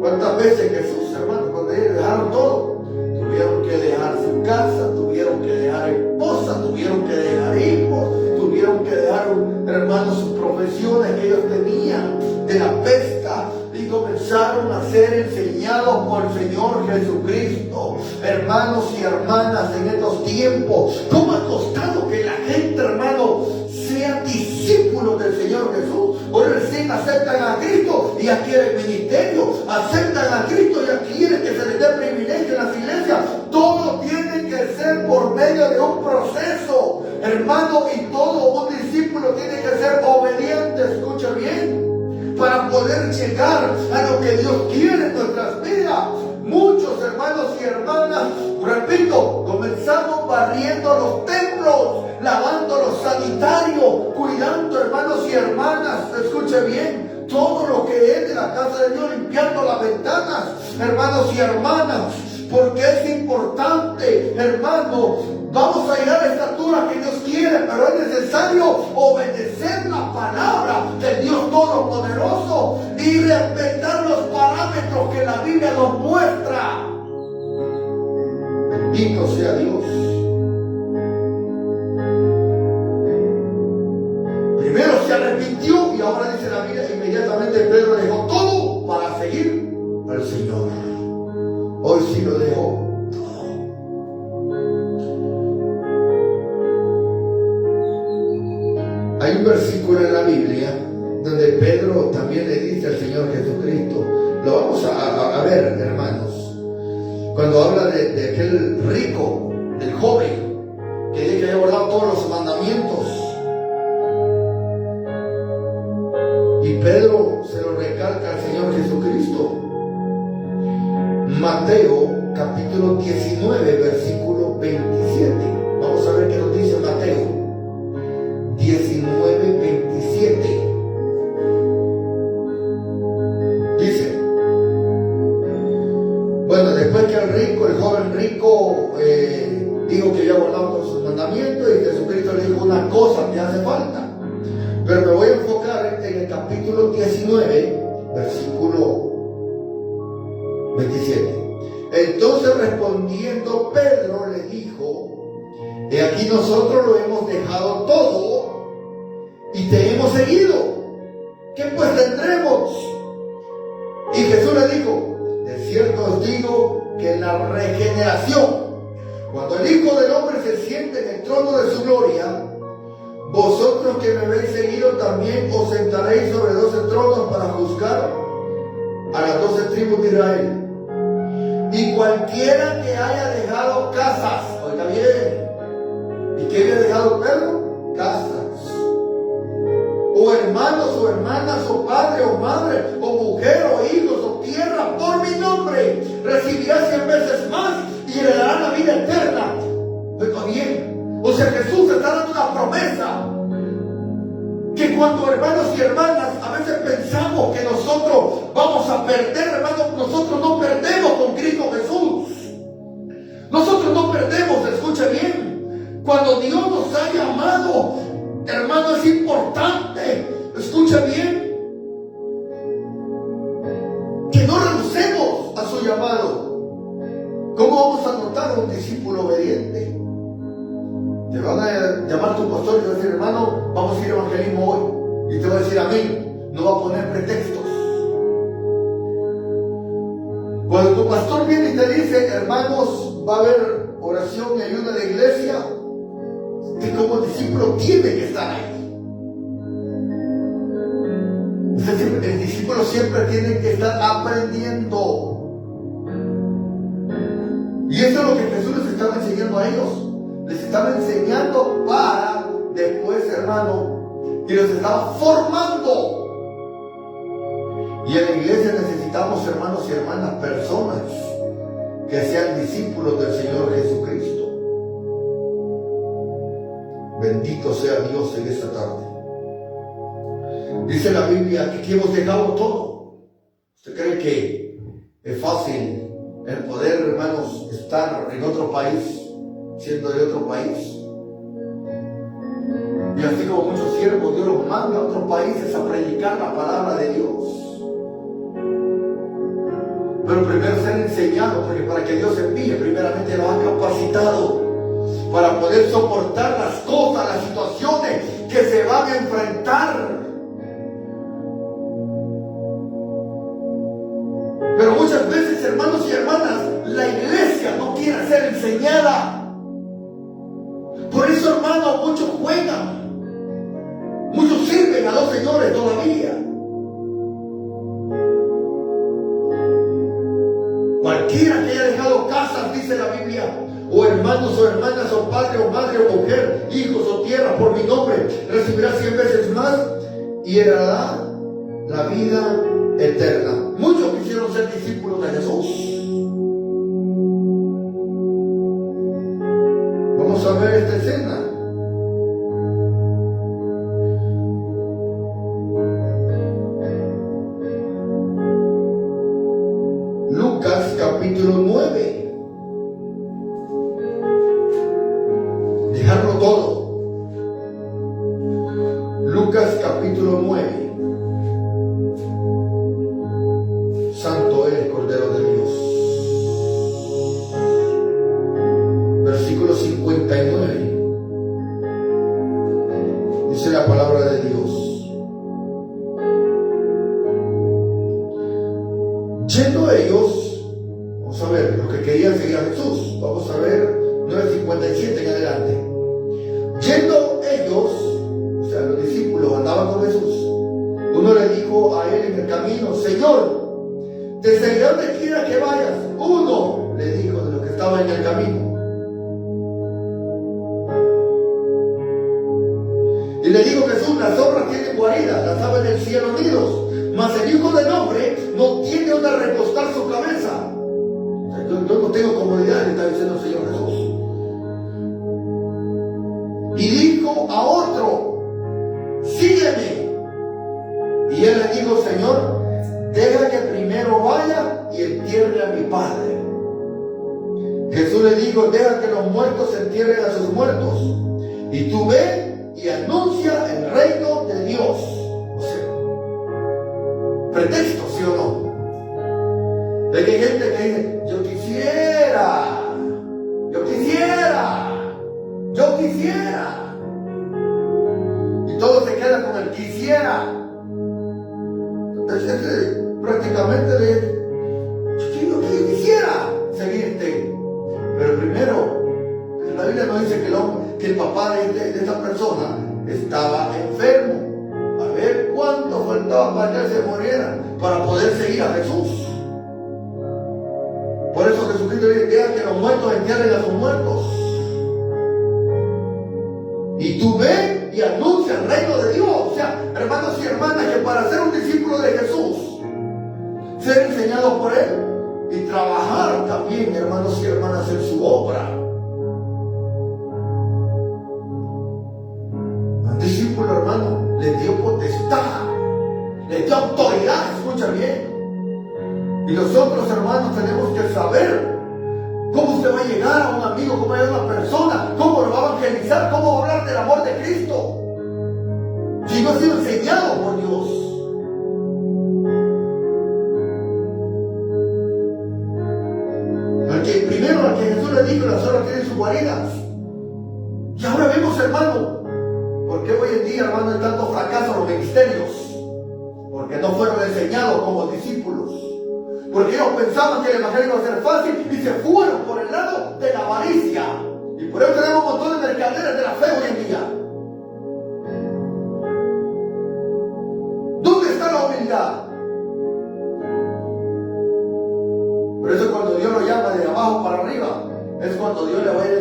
¿Cuántas veces Jesús, hermano, cuando ellos dejaron todo, tuvieron que dejar su casa, tuvieron que dejar esposa, tuvieron que dejar hijos, tuvieron que dejar, hermanos, sus profesiones que ellos tenían de la pesca, y comenzaron a ser enseñados por el Señor Jesucristo? Hermanos y hermanas, en estos tiempos, ¿cómo ha costado que la gente, hermano, sea discípulos del Señor Jesús? Hoy recién aceptan a Cristo y ya quieren ministerio, aceptan a Cristo y ya quieren que se les dé privilegio en las iglesias. Todo tiene que ser por medio de un proceso, hermano, y todo un discípulo tiene que ser obediente, escucha bien, para poder llegar a lo que Dios quiere en nuestras vidas. Muchos hermanos y hermanas, repito, comenzamos barriendo los templos, lavando los sanitarios, cuidando, hermanos y hermanas, escuche bien, todo lo que es de la casa de Dios, limpiando las ventanas, hermanos y hermanas, porque es importante, hermano. Vamos a llegar a la estatura que Dios quiere, pero es necesario obedecer la palabra del Dios Todopoderoso y respetar los parámetros que la Biblia nos muestra. Bendito sea Dios. Primero se arrepintió y ahora dice la Biblia, inmediatamente Pedro dejó todo para seguir al Señor. Hoy sí lo dejó. Hay un versículo en la Biblia donde Pedro también le dice al Señor Jesucristo, lo vamos a ver, hermanos, cuando habla de aquel rico, del joven, que dice que había guardado todos los mandamientos. Y Pedro se lo recalca al Señor Jesucristo. Mateo capítulo 19, versículo 27. Vamos a ver qué nos dice Mateo 19, 27. Dice, bueno, después que el joven rico dijo que había guardado todos sus mandamientos, y Jesucristo le dijo: una cosa te hace falta. Pero me voy a enfocar en el capítulo 19, versículo 27. Entonces respondiendo Pedro le dijo: he aquí nosotros lo hemos dejado todo y te hemos seguido. ¿Qué pues tendremos? la regeneración. Cuando el Hijo del Hombre se siente en el trono de su gloria, vosotros que me habéis seguido también os sentaréis sobre 12 tronos para juzgar a las 12 tribus de Israel. Y cualquiera que haya dejado casas, oiga bien, ¿y qué había dejado Pedro? Casas, o hermanos o hermanas, o padre o madre, o mujer o hijos o tierra, por mi nombre, recibirá 100 veces más y heredará la vida eterna. Oiga bien, o sea, Jesús está dando una promesa. Que cuando, hermanos y hermanas, a veces pensamos que nosotros vamos a perder, hermanos, nosotros no perdemos con Cristo Jesús. Nosotros no perdemos, escucha bien. Cuando Dios nos ha llamado, hermano, es importante, escucha bien, que no renunciemos a su llamado. ¿Cómo vamos a notar a un discípulo obediente? Te van a llamar tu pastor y te va a decir, hermano, vamos a ir a evangelismo hoy. Y te va a decir amén. No va a poner pretextos. Cuando tu pastor viene y te dice, hermanos, va a haber oración y ayuda en la iglesia, usted como discípulo tiene que estar ahí. El discípulo siempre tiene que estar aprendiendo. Y eso es lo que Jesús les estaba enseñando a ellos. Les estaba enseñando para después, hermano, y los estaba formando. Y en la iglesia necesitamos, hermanos y hermanas, personas que sean discípulos del Señor Jesucristo. Bendito sea Dios en esta tarde. Dice la Biblia que hemos dejado todo. ¿Usted cree que es fácil el poder, hermanos, estar en otro país, siendo de otro país? Y así como muchos siervos, Dios los manda a otros países a predicar la palabra de Dios. Pero primero ser enseñado, porque para que Dios envíe, primeramente los ha capacitado para poder soportar las cosas, las situaciones que se van a enfrentar. Pero muchas veces, hermanos y hermanas, la iglesia no quiere ser enseñada. Por eso, hermano, muchos juegan, muchos sirven a los señores todavía. Cualquiera que haya dejado casas, dice la Biblia, o hermanos o hermanas, o padre o madre o mujer, hijos o tierra, por mi nombre, recibirá 100 veces más y heredará la vida eterna. Muchos quisieron ser discípulos de Jesús. Vamos a ver esta escena. Lucas capítulo 9. Dejarlo todo. Lucas capítulo 9. Santo es el Cordero de Dios. Versículo 59. Dice la palabra de Dios. Yendo ellos, vamos a ver, los que querían seguir a Jesús, vamos a ver 9:57 en adelante. Yendo ellos, o sea, los discípulos andaban con Jesús. Uno le dijo a él en el camino, Señor, te seguiré donde quiera que vayas. Uno le dijo de los que estaban en el camino. Y le dijo Jesús, las zorras tienen guarida, las aves del cielo nidos, mas el Hijo del Hombre no tiene donde recostar su cabeza. O sea, yo no tengo comodidad, le está diciendo el Señor Jesús. Y dijo a otro, sígueme. Y él le dijo, Señor, deja que primero vaya y entierre a mi padre. Jesús le dijo, deja que los muertos entierren a sus muertos. Y tú ve y anuncia el reino de Dios. O sea, pretexto, ¿sí o no? De que hay gente que dice, yo quisiera. Y todo se queda con el quisiera. Prácticamente yo quisiera seguirte Biblia no dice que el papá de esta persona estaba enfermo. A ver cuánto faltaba para que él se muriera, para poder seguir a Jesús. Por eso Jesucristo dice que los muertos entierren a sus muertos. Y tú ven y anuncia el reino de Dios. O sea, hermanos y hermanas, que para ser un discípulo de Jesús, ser enseñado por Él y trabajar también, hermanos y hermanas, en su obra. Al discípulo, hermano, le dio potestad, le dio autoridad, escucha bien. Y nosotros, hermanos, tenemos que saber cómo usted va a llegar a un amigo, cómo va a llegar a una persona, cómo lo va a evangelizar, cómo va a hablar del amor de Cristo. Si no ha sido enseñado por Dios. Primero al que Jesús le dijo, la zorra tiene sus guaridas. Y ahora vemos, hermano, porque hoy en día, hermano, hay tanto fracaso en los ministerios. Porque no fueron enseñados como discípulos. Porque ellos pensaban que el evangelio iba a ser fácil y se fueron por el lado de la avaricia. Y por eso tenemos un montón de mercaderes de la fe hoy en día. ¿Dónde está la humildad? Por eso cuando Dios lo llama de abajo para arriba, es cuando Dios le va a ir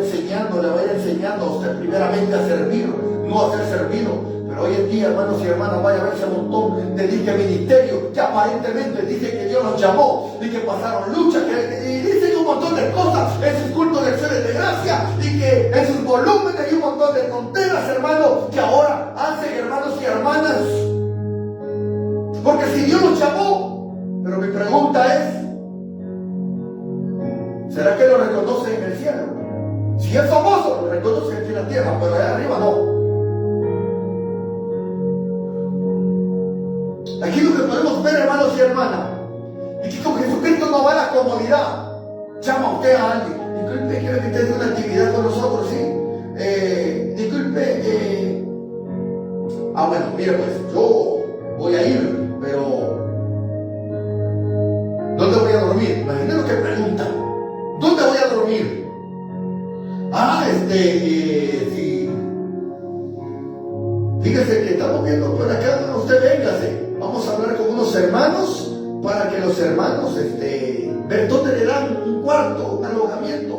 enseñando a usted primeramente a servir, no a ser servido. Pero hoy en día, hermanos y hermanas, vaya a verse un montón de ministerio que aparentemente dice que Dios los llamó y que pasaron luchas y dicen un montón de cosas en sus cultos de acciones de gracia y que en sus volúmenes hay un montón de tonteras, hermanos, que ahora hacen, hermanos y hermanas. Porque si Dios los llamó, pero mi pregunta es, ¿será que lo reconocen en el cielo? Si es famoso, lo reconocen aquí en la tierra, pero allá arriba no. Aquí lo que podemos ver, hermanos y hermanas, es que con Jesucristo no va a la comodidad. Llama usted a alguien. Disculpe, quiero que usted tenga una actividad con nosotros, ¿sí? Bueno, mire pues, yo voy a ir, pero ¿dónde voy a dormir? Imagínate lo que preguntan. ¿Dónde voy a dormir? Sí. Fíjese que estamos viendo por acá, usted véngase. Vamos a hablar con unos hermanos para que los hermanos ver dónde le dan un cuarto, un alojamiento.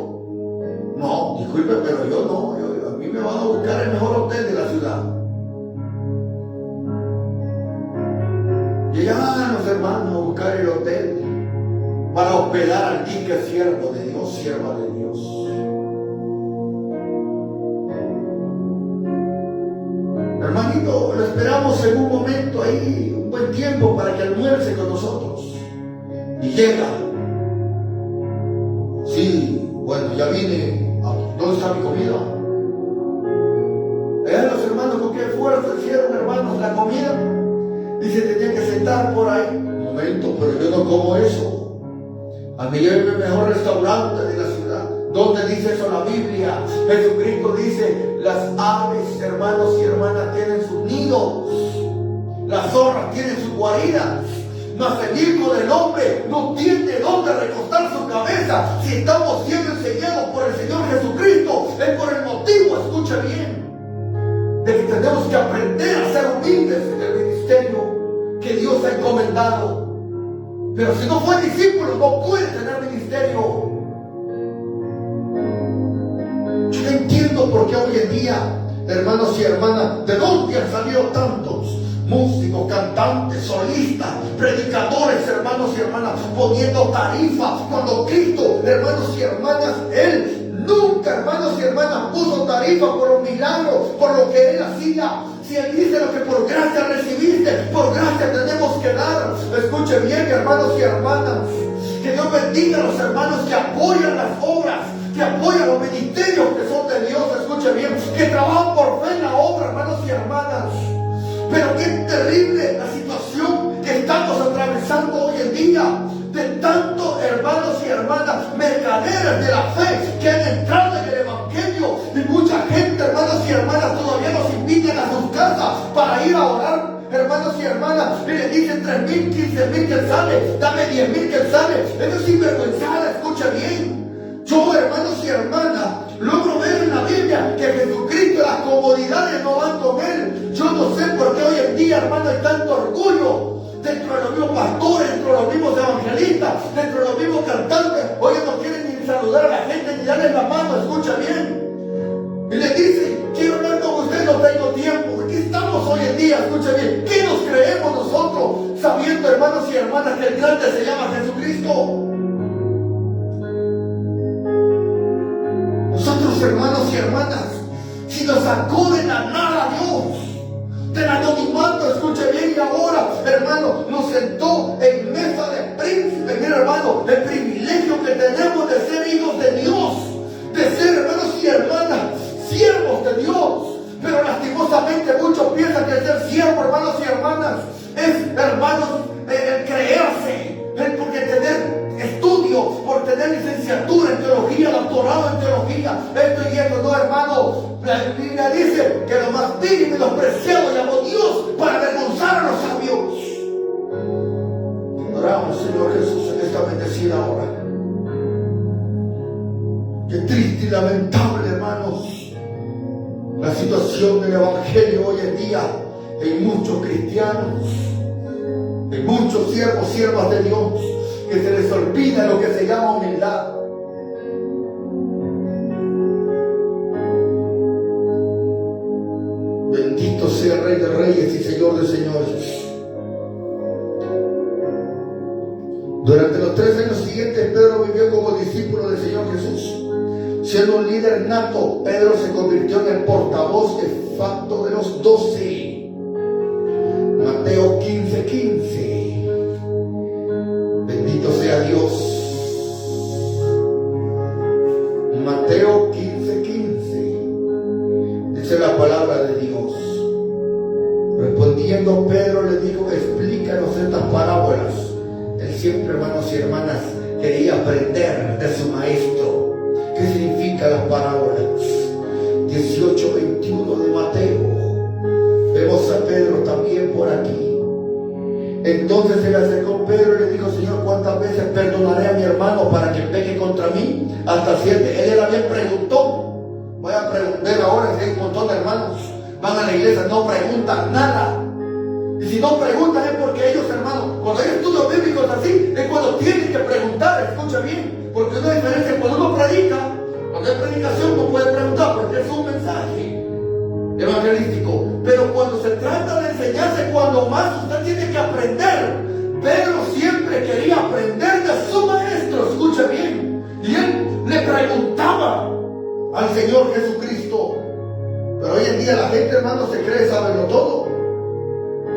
No, disculpe, pero yo no. A mí me van a buscar el mejor hotel de la ciudad. Llegan los hermanos a buscar el hotel para hospedar al que es siervo de Dios, sierva de Dios. Hermanito, lo esperamos en un momento ahí, un buen tiempo para que almuerce con nosotros. Y llega. Sí, bueno, ya vine. ¿Dónde está mi comida? Los hermanos con qué fuerza hicieron, hermanos, la comida. Y se tenían que sentar por ahí. Un momento, pero yo no como eso. A mí lléveme el mejor restaurante de la ciudad. ¿Dónde dice eso la Biblia? Jesucristo dice, las aves, hermanos y hermanas, tienen sus nidos. Las zorras tienen sus guaridas. Mas el Hijo del Hombre no tiene dónde recostar su cabeza. Si estamos siendo enseñados por el Señor Jesucristo, es por el motivo, escucha bien, de que tenemos que aprender a ser humildes en el ministerio que Dios ha encomendado. Pero si no fue discípulo, no puede tener ministerio. Yo no entiendo por qué hoy en día, hermanos y hermanas, ¿de dónde han salido tantos músicos, cantantes, solistas, predicadores, hermanos y hermanas, poniendo tarifas? Cuando Cristo, hermanos y hermanas, Él nunca, hermanos y hermanas, puso tarifa por un milagro, por lo que Él hacía. Si Él dice lo que por gracia recibiste, por gracia tenemos que dar. Escuche bien, hermanos y hermanas, que Dios bendiga a los hermanos que apoyan las obras, que apoyan los ministerios que son de Dios. Escuche bien, que trabajan por fe en la obra, hermanos y hermanas. Pero qué terrible la situación que estamos atravesando hoy en día, de tantos hermanos y hermanas mercaderes de la fe que han entrado en el evangelio, y mucha gente, hermanos y hermanas, todavía nos invitan a sus casas para ir a orar, hermanos y hermanas, y le dicen 3,000, 15,000 que sale, dame 10,000 que sale. Eso es sinvergüenzada, escucha bien. Yo, hermanos y hermanas, logro ver en la Biblia día que Jesucristo, las comodidades no van con Él. Yo no sé por qué hoy en día, hermano, hay tanto orgullo dentro de los mismos pastores, dentro de los mismos evangelistas, dentro de los mismos cantantes. Hoy no quieren ni saludar a la gente, ni darle la mano, escucha bien. Y le dice, quiero hablar con usted, no tengo tiempo. Aquí estamos hoy en día, escucha bien. ¿Qué nos creemos nosotros, sabiendo, hermanos y hermanas, que el grande se llama Jesucristo? Nosotros, hermanos y hermanas, si nos acuden a nada a Dios, del anonimato, escuche bien, y ahora, hermano, nos sentó en mesa de príncipes. Mira, hermano, el privilegio que tenemos de ser hijos de Dios, de ser, hermanos y hermanas, siervos de Dios. Pero lastimosamente muchos piensan que ser siervo, hermanos y hermanas, es, hermanos, el creerse, porque tener estudio, por tener licenciatura en teología, doctorado en teología, esto y esto. No, hermano, la Biblia dice que lo más vil y menospreciado llamó Dios para avergonzar a los sabios. Adoramos, Señor Jesús, en esta bendecida hora. Qué triste y lamentable, hermanos, la situación del evangelio hoy en día en muchos cristianos, en muchos siervos, siervas de Dios, que se les olvida lo que se llama humildad. Bendito sea el Rey de Reyes y Señor de Señores. Durante los 3 años siguientes, Pedro vivió como discípulo del Señor Jesús. Siendo un líder nato, Pedro se convirtió en el portavoz de facto de los 12. Mateo 15:15. Bendito sea Dios. Mateo 15:15. Dice la palabra de Dios. Respondiendo Pedro le dijo, explícanos estas parábolas. Él siempre, hermanos y hermanas, quería aprender de su maestro. ¿Qué significan las parábolas? 18:21 de Mateo. Vemos a Pedro también por aquí. Entonces se le acercó Pedro y le dijo, Señor, ¿cuántas veces perdonaré a mi hermano para que peque contra mí? Hasta 7. Él era bien preguntón. Voy a preguntar ahora si hay un montón de hermanos van a la iglesia, no preguntan nada. Y si no preguntan es porque ellos, hermanos, cuando hay estudios bíblicos así, es cuando tienen que preguntar, escucha bien. Porque una diferencia, cuando uno predica, cuando hay predicación no puede preguntar porque es un mensaje evangelístico. Pero cuando se trata de enseñarse, cuando más usted tiene que aprender. Pedro siempre quería aprender de su maestro, escucha bien. Y él le preguntaba al Señor Jesucristo. Pero hoy en día la gente, hermano, se cree saberlo todo.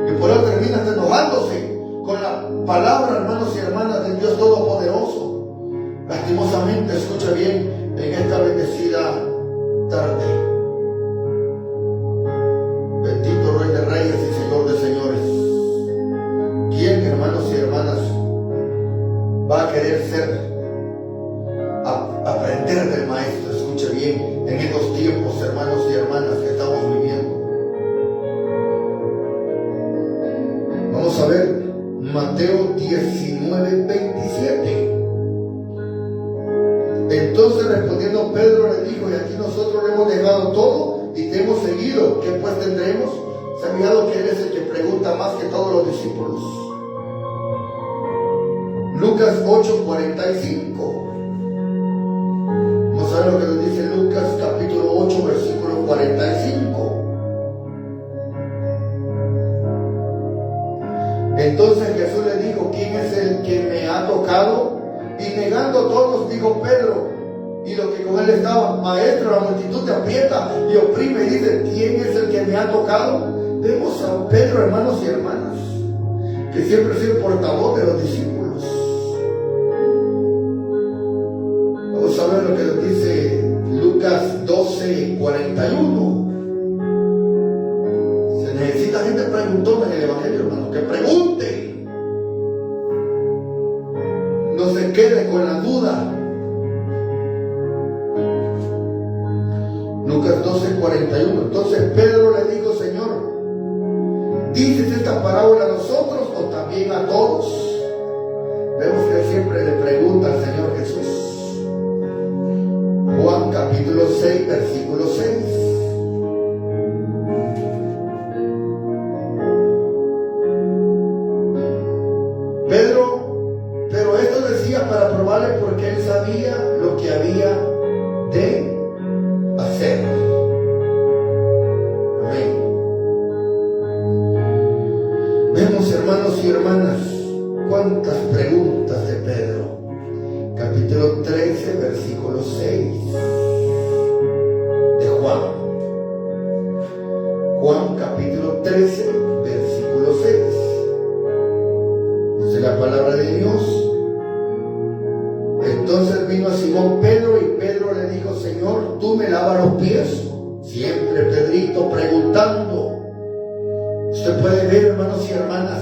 Y por eso termina enojándose con la palabra, hermanos y hermanas, del Dios Todopoderoso. Lastimosamente, escucha bien, en esta bendecida tarde. Bendito Rey de Reyes y Señor de Señores. ¿Quién, hermanos y hermanas, va a querer aprender del Maestro? Escucha bien, en estos tiempos, hermanos y hermanas, que estamos viviendo. Vamos a ver Mateo 19:27. Entonces respondiendo Pedro le dijo, y aquí nosotros le hemos dejado todo y te hemos seguido. ¿Qué pues tendremos? Se ha mirado que él es el que pregunta más que todos los discípulos. Lucas 8:45. Vamos a ver lo que nos dice Lucas capítulo 8 versículo 45. Entonces Jesús le dijo, ¿quién es el que me ha tocado? Y negando todos, dijo Pedro, y los que con él estaban, Maestro, la multitud te aprieta y oprime, y dice, ¿quién es el que me ha tocado? Vemos a Pedro, hermanos y hermanas, que siempre ha sido el portavoz de los discípulos. Vamos a ver lo que nos dice Lucas 12:41. Se necesita gente preguntona en el Evangelio, hermanos, que pregunte. No se quede con la duda. Lucas 12:41. Entonces Pedro le dijo, Señor, ¿dices esta parábola a nosotros o también a todos? Vemos que él siempre le pregunta al Señor Jesús. Juan capítulo 6, versículo 6. tropiezo. Siempre Pedrito preguntando. Usted puede ver, hermanos y hermanas,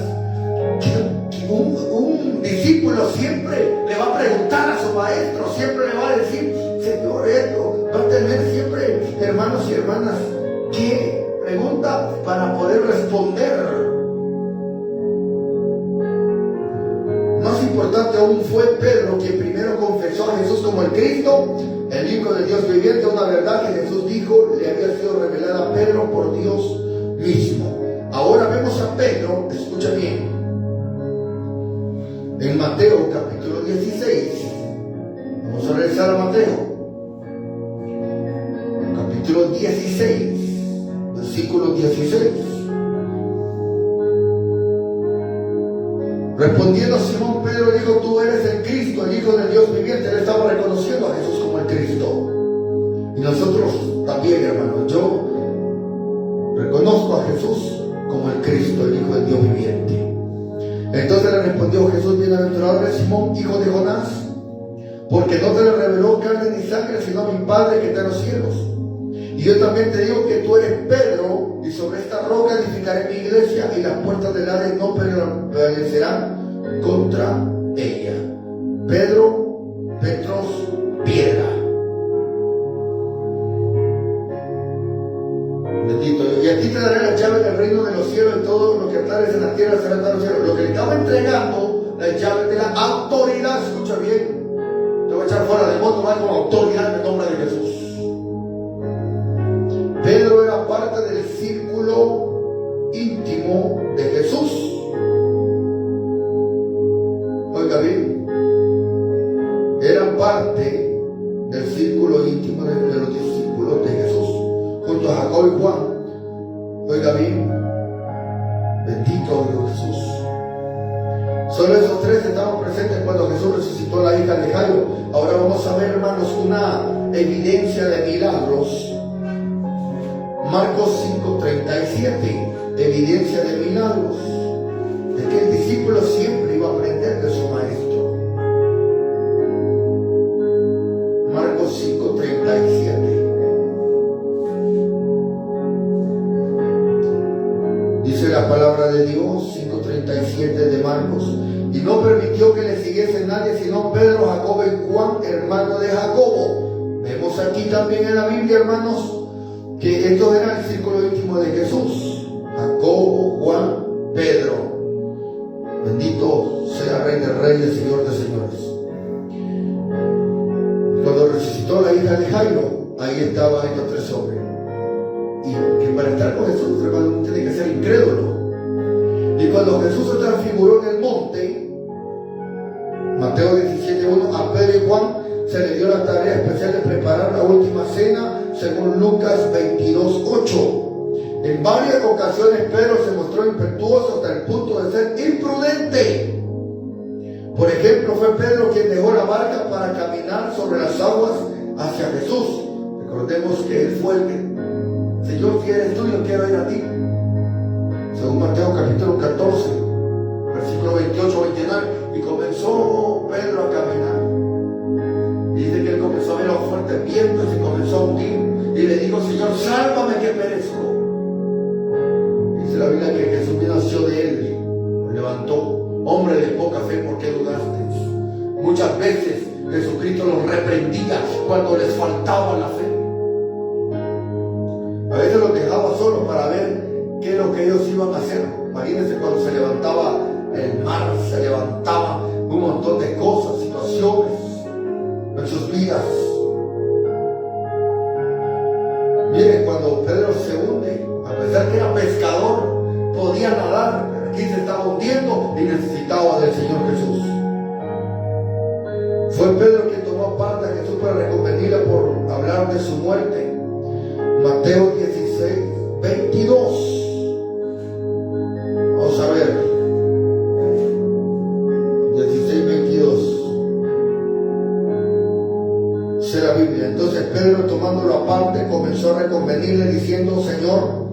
que un discípulo siempre le va a preguntar a su maestro, siempre le va a decir, Señor, esto, va a tener siempre, hermanos y hermanas, ¿qué pregunta para poder responder? Más importante aún fue Pedro quien primero confesó a Jesús como el Cristo, el Hijo de Dios viviente, una verdad que Jesús dijo le había sido revelada a Pedro por Dios mismo. Ahora vemos a Pedro, escucha bien, en Mateo capítulo 16. Vamos a regresar a Mateo capítulo 16, versículo 16. Respondiendo Simón Pedro dijo, tú eres el Cristo, el Hijo de Dios viviente. Él estaba reconociendo a Jesús como el Cristo. Y nosotros también, hermanos, yo reconozco a Jesús como el Cristo, el Hijo de Dios viviente. Entonces le respondió Jesús, bienaventurado eres Simón, hijo de Jonás, porque no te lo reveló carne ni sangre, sino mi Padre que está en los cielos. Y yo también te digo que tú eres Pedro, y sobre esta roca edificaré mi iglesia, y las puertas del Hades no prevalecerán contra ella. Pedro, Petros, piedra. Bendito. Y aquí te daré las llaves del reino de los cielos, y todo lo que atares en la tierra será atado en los cielos. Lo que le estaba entregando, las llaves de la autoridad, escucha bien, te voy a echar fuera de moto, va con autoridad en el nombre de Jesús. Pedro era parte del círculo íntimo de Jesús. Oiga bien, era parte del círculo íntimo de los discípulos de Jesús, junto a Jacob y Juan. Oiga bien, bendito Dios Jesús. Solo esos tres estaban presentes cuando Jesús resucitó a la hija de Jairo. Ahora vamos a ver, hermanos, una evidencia de milagros. Marcos 5:37, evidencia de milagros, de que el discípulo siempre iba a aprender de su maestro. Marcos 5:37. Dice la palabra de Dios, 5:37 de Marcos, y no permitió que le siguiese nadie sino Pedro, Jacobo y Juan, hermano de Jacobo. Vemos aquí también en la Biblia, hermanos, que esto era el círculo íntimo de Jesús. Jacobo, Juan, Pedro. Bendito sea Rey de Reyes, Señor de Señores. Cuando resucitó la hija de Jairo, ahí estaban estos tres hombres. Y que para estar con Jesús, hermano, tiene que ser incrédulo. Y cuando Jesús se transfiguró en el monte, Mateo 17:1, a Pedro y Juan se le dio la tarea especial de preparar la última cena, según Lucas 22:8. En varias ocasiones Pedro se mostró impetuoso hasta el punto de ser imprudente. Por ejemplo, fue Pedro quien dejó la barca para caminar sobre las aguas hacia Jesús. Recordemos que él fue el que, Señor, si eres tú, yo quiero ir a ti. Según Mateo capítulo 14, versículo 28-29, y comenzó Pedro a caminar. Dice que él comenzó a ver los fuertes vientos y comenzó a hundir. Y le dijo, Señor, sálvame que perezco. Dice la Biblia que Jesús nació de él, lo levantó. Hombre de poca fe, ¿por qué dudaste? Muchas veces Jesucristo los reprendía cuando les faltaba la fe. A veces los dejaba solos para ver qué es lo que ellos iban a hacer. Imagínense cuando se levantaba el mar, se levantaba un montón de cosas, situaciones en sus vidas. Miren, cuando Pedro se hunde, a pesar que era pescador, podía nadar, pero aquí se estaba hundiendo y necesitaba del Señor Jesús. Fue Pedro quien tomó parte a Jesús para reconvenirle por hablar de su muerte. Mateo 16:22. Vamos a ver. 16:22. Dice la Biblia. Entonces Pedro, tomándolo aparte, comenzó a reconvenirle diciendo, Señor,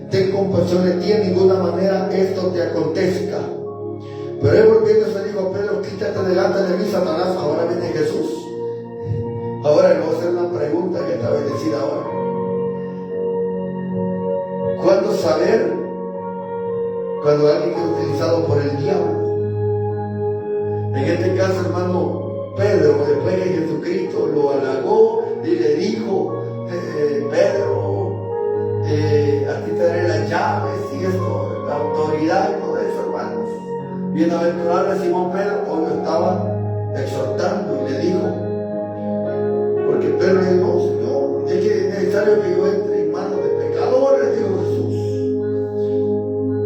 ten compasión de ti, en ninguna manera esto te acontezca. Pero él volviéndose dijo a Pedro, quítate delante de mí, Satanás. Ahora viene Jesús. Ahora le voy a hacer una pregunta que está bendecida ahora. cuando alguien es utilizado por el diablo. En este caso, hermano, Pedro, después que Jesucristo lo halagó y le dijo, Pedro, a ti te daré las llaves y esto, la autoridad y todo eso, hermanos. Bienaventurado es Simón Pedro, hoy lo estaba exhortando y le dijo, porque Pedro le dijo, no, Señor, es que es necesario que yo entre en manos de pecadores, dijo Jesús.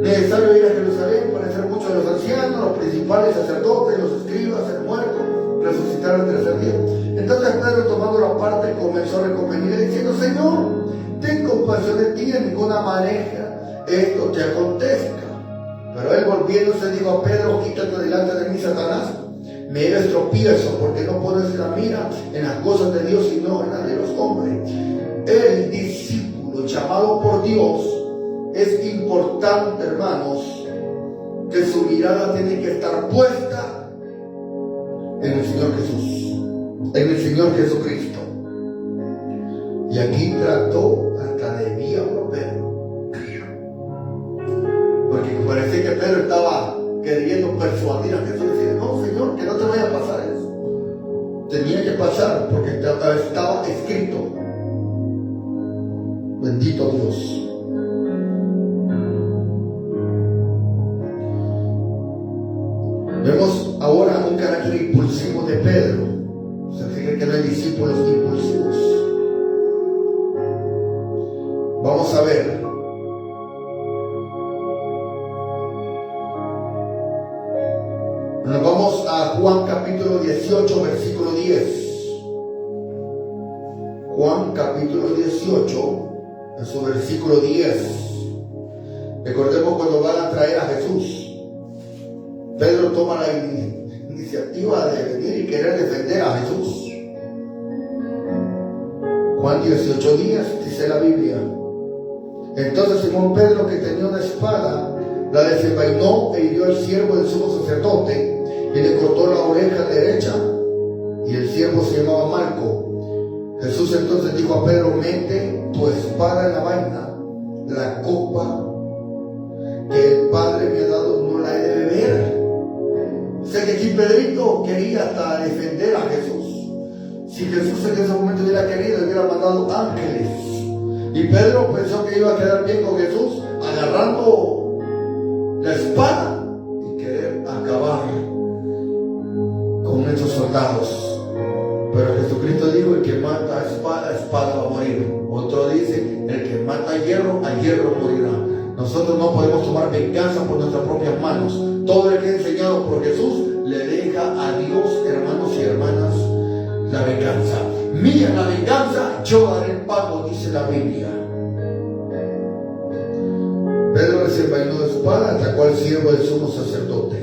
Necesario ir a Jerusalén, parecer muchos de los ancianos, los principales sacerdotes, los escribas, ser muerto, resucitar al tercer día. Entonces Pedro, tomando la parte, comenzó a reconvenirle diciendo, Señor, ten compasión de ti, en ninguna manera esto te acontezca. Pero él, volviéndose, dijo a Pedro, quítate delante de mí, Satanás, me eres tropiezo, porque no pones la mira en las cosas de Dios, sino en las de los hombres. El discípulo llamado por Dios, es importante, hermanos, que su mirada tiene que estar puesta en el Señor Jesús, en el Señor Jesucristo. Y aquí trató hasta de diablo Pedro, porque parece que Pedro estaba queriendo persuadir a Jesús y decir, no, Señor, que no te vaya a pasar eso. Tenía que pasar porque estaba escrito. Bendito Dios. Vemos ahora un carácter impulsivo de Pedro. Se fija que no hay discípulos impulsivos. Vamos a ver. Nos vamos a Juan capítulo 18, versículo 10. Juan capítulo 18, en su versículo 10. Recordemos cuando van a traer a Jesús. Pedro toma la iniciativa de venir y querer defender a Jesús. Juan 18, 10, dice la Biblia. Entonces Simón Pedro, que tenía una espada, la desenvainó e hirió al siervo del sumo sacerdote y le cortó la oreja derecha, y el siervo se llamaba Malco. Jesús entonces dijo a Pedro, mete tu espada en la vaina, la copa que el Padre me ha dado no la he de beber. Sé que aquí Pedrito quería hasta defender a Jesús. Si Jesús en ese momento hubiera querido, hubiera mandado ángeles. Y Pedro pensó que iba a quedar bien con Jesús, agarrando la espada y querer acabar con esos soldados. Pero Jesucristo dijo, el que mata a espada, espada va a morir. Otro dice, el que mata a hierro morirá. Nosotros no podemos tomar venganza por nuestras propias manos. Todo el que es enseñado por Jesús le deja a Dios, hermanos y hermanas, la venganza. Mía la venganza, yo daré el pago, dice la Biblia. Pedro desenvainó la espada, atacó al siervo del sumo sacerdote.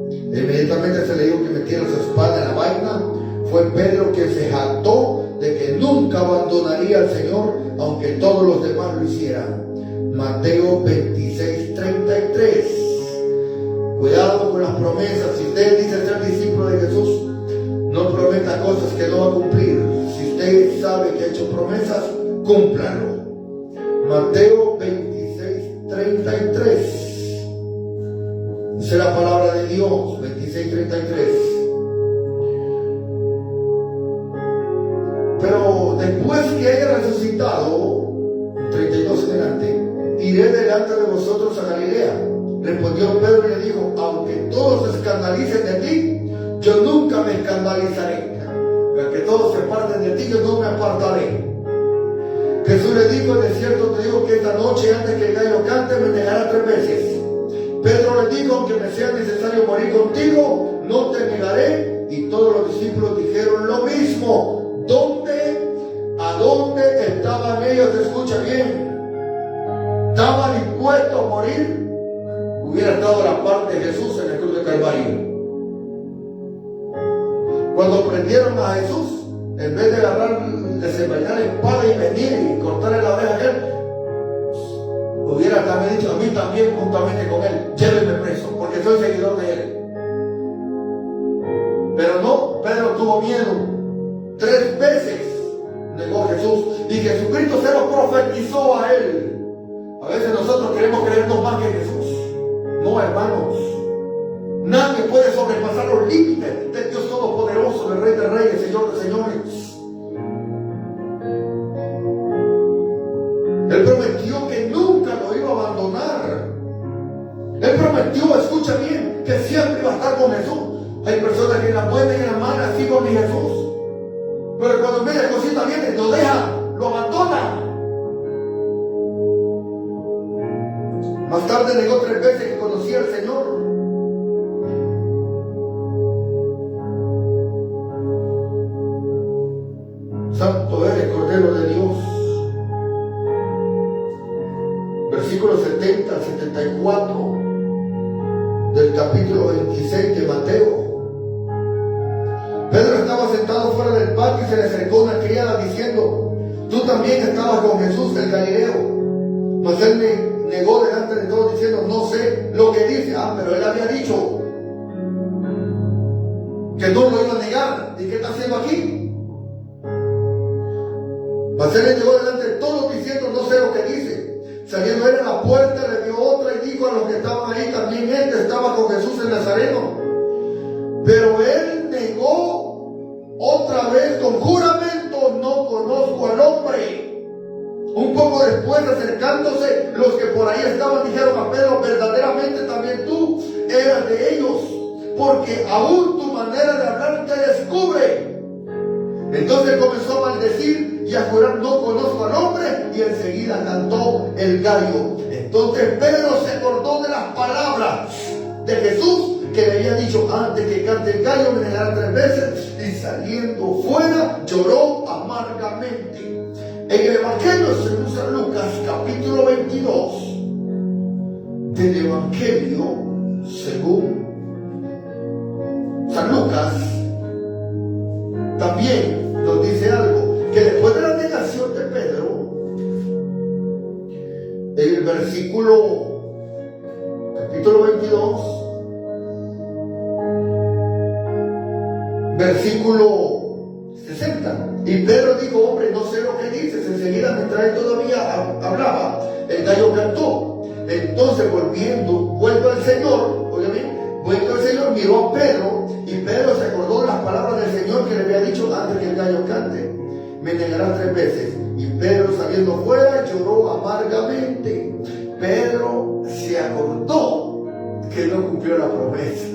Inmediatamente se le dijo que metiera su espada en la vaina. Fue Pedro que se jactó de que nunca abandonaría al Señor, aunque todos los demás lo hicieran. Mateo 26, 33. Cuidado con las promesas. Si usted dice ser discípulo de Jesús, no prometa cosas que no va a cumplir. Si usted sabe que ha hecho promesas, cúmplalo. Mateo 26, 33. Dice la palabra de Dios, 26, 33. Pero después que haya resucitado, 32 en adelante, iré delante de vosotros a Galilea. Respondió Pedro y le dijo, aunque todos se escandalicen de ti, yo nunca me escandalizaré. Aunque todos se aparten de ti, yo no me apartaré. Jesús le dijo, de cierto te digo que esta noche, antes que el gallo cante, me negará 3 veces. Pedro le dijo, aunque me sea necesario morir contigo, no te negaré. Y todos los discípulos dijeron lo mismo. ¿A dónde estaban ellos? Escucha bien. ¿Estaban dispuestos a morir? Hubiera estado la parte de Jesús en el cruz de Calvario. Cuando prendieron a Jesús, en vez de agarrar, desenvainar la espada y venir y cortarle la oreja a él, hubiera también dicho a mí también juntamente con él, llévenme preso, porque soy seguidor de él. Pero no, Pedro tuvo miedo. 3 veces negó a Jesús y Jesucristo se lo profetizó a él. A veces nosotros queremos creernos más que Jesús. No No, hermanos. Nadie puede sobrepasar los límites del Dios Todopoderoso, del Rey de Reyes, Señor de Señores. Él prometió que nunca lo iba a abandonar. Él prometió, escucha bien, que siempre iba a estar con Jesús. Hay personas que en la buena y en la mala así con mi Jesús. Pero cuando media cosita viene, lo dejan, lo abandonan. Más tarde negó 3 veces que conocía al Señor. Santo eres, Cordero de Dios. Versículos 70 al 74 del capítulo 26 de Mateo. Pedro estaba sentado fuera del patio y se le acercó una criada diciendo: tú también estabas con Jesús el Galileo. Mas él negó delante de todos diciendo: no sé lo que dice. Pero él había dicho que no lo iba a negar. ¿Y qué está haciendo aquí? Mas él le negó delante de todos diciendo: no sé lo que dice. Saliendo él a la puerta, le dio otra y dijo a los que estaban ahí: también este estaba con Jesús el Nazareno. Pero él negó otra vez con juramento: no conozco al hombre. Un poco después, acercándose, los que por ahí estaban dijeron a Pedro: verdaderamente también tú eras de ellos, porque aún tu manera de hablar te descubre. Entonces comenzó a maldecir y a jurar: no conozco al hombre, y enseguida cantó el gallo. Entonces Pedro se acordó de las palabras de Jesús que le había dicho: antes que cante el gallo me negará 3 veces. Y saliendo fuera lloró amargamente. En el Evangelio según San Lucas, capítulo 22 del Evangelio según San Lucas, también nos dice algo, que después de la negación de Pedro, en el capítulo 22, versículo 60. Y Pedro dijo: hombre, no sé lo que dices. Enseguida, mientras él todavía hablaba, el gallo cantó. Entonces, vuelto el Señor, vuelto el Señor, miró a Pedro, y Pedro se acordó de las palabras del Señor que le había dicho antes que el gallo cante: me negarás 3 veces. Y Pedro, saliendo fuera, lloró amargamente. Pedro se acordó que no cumplió la promesa.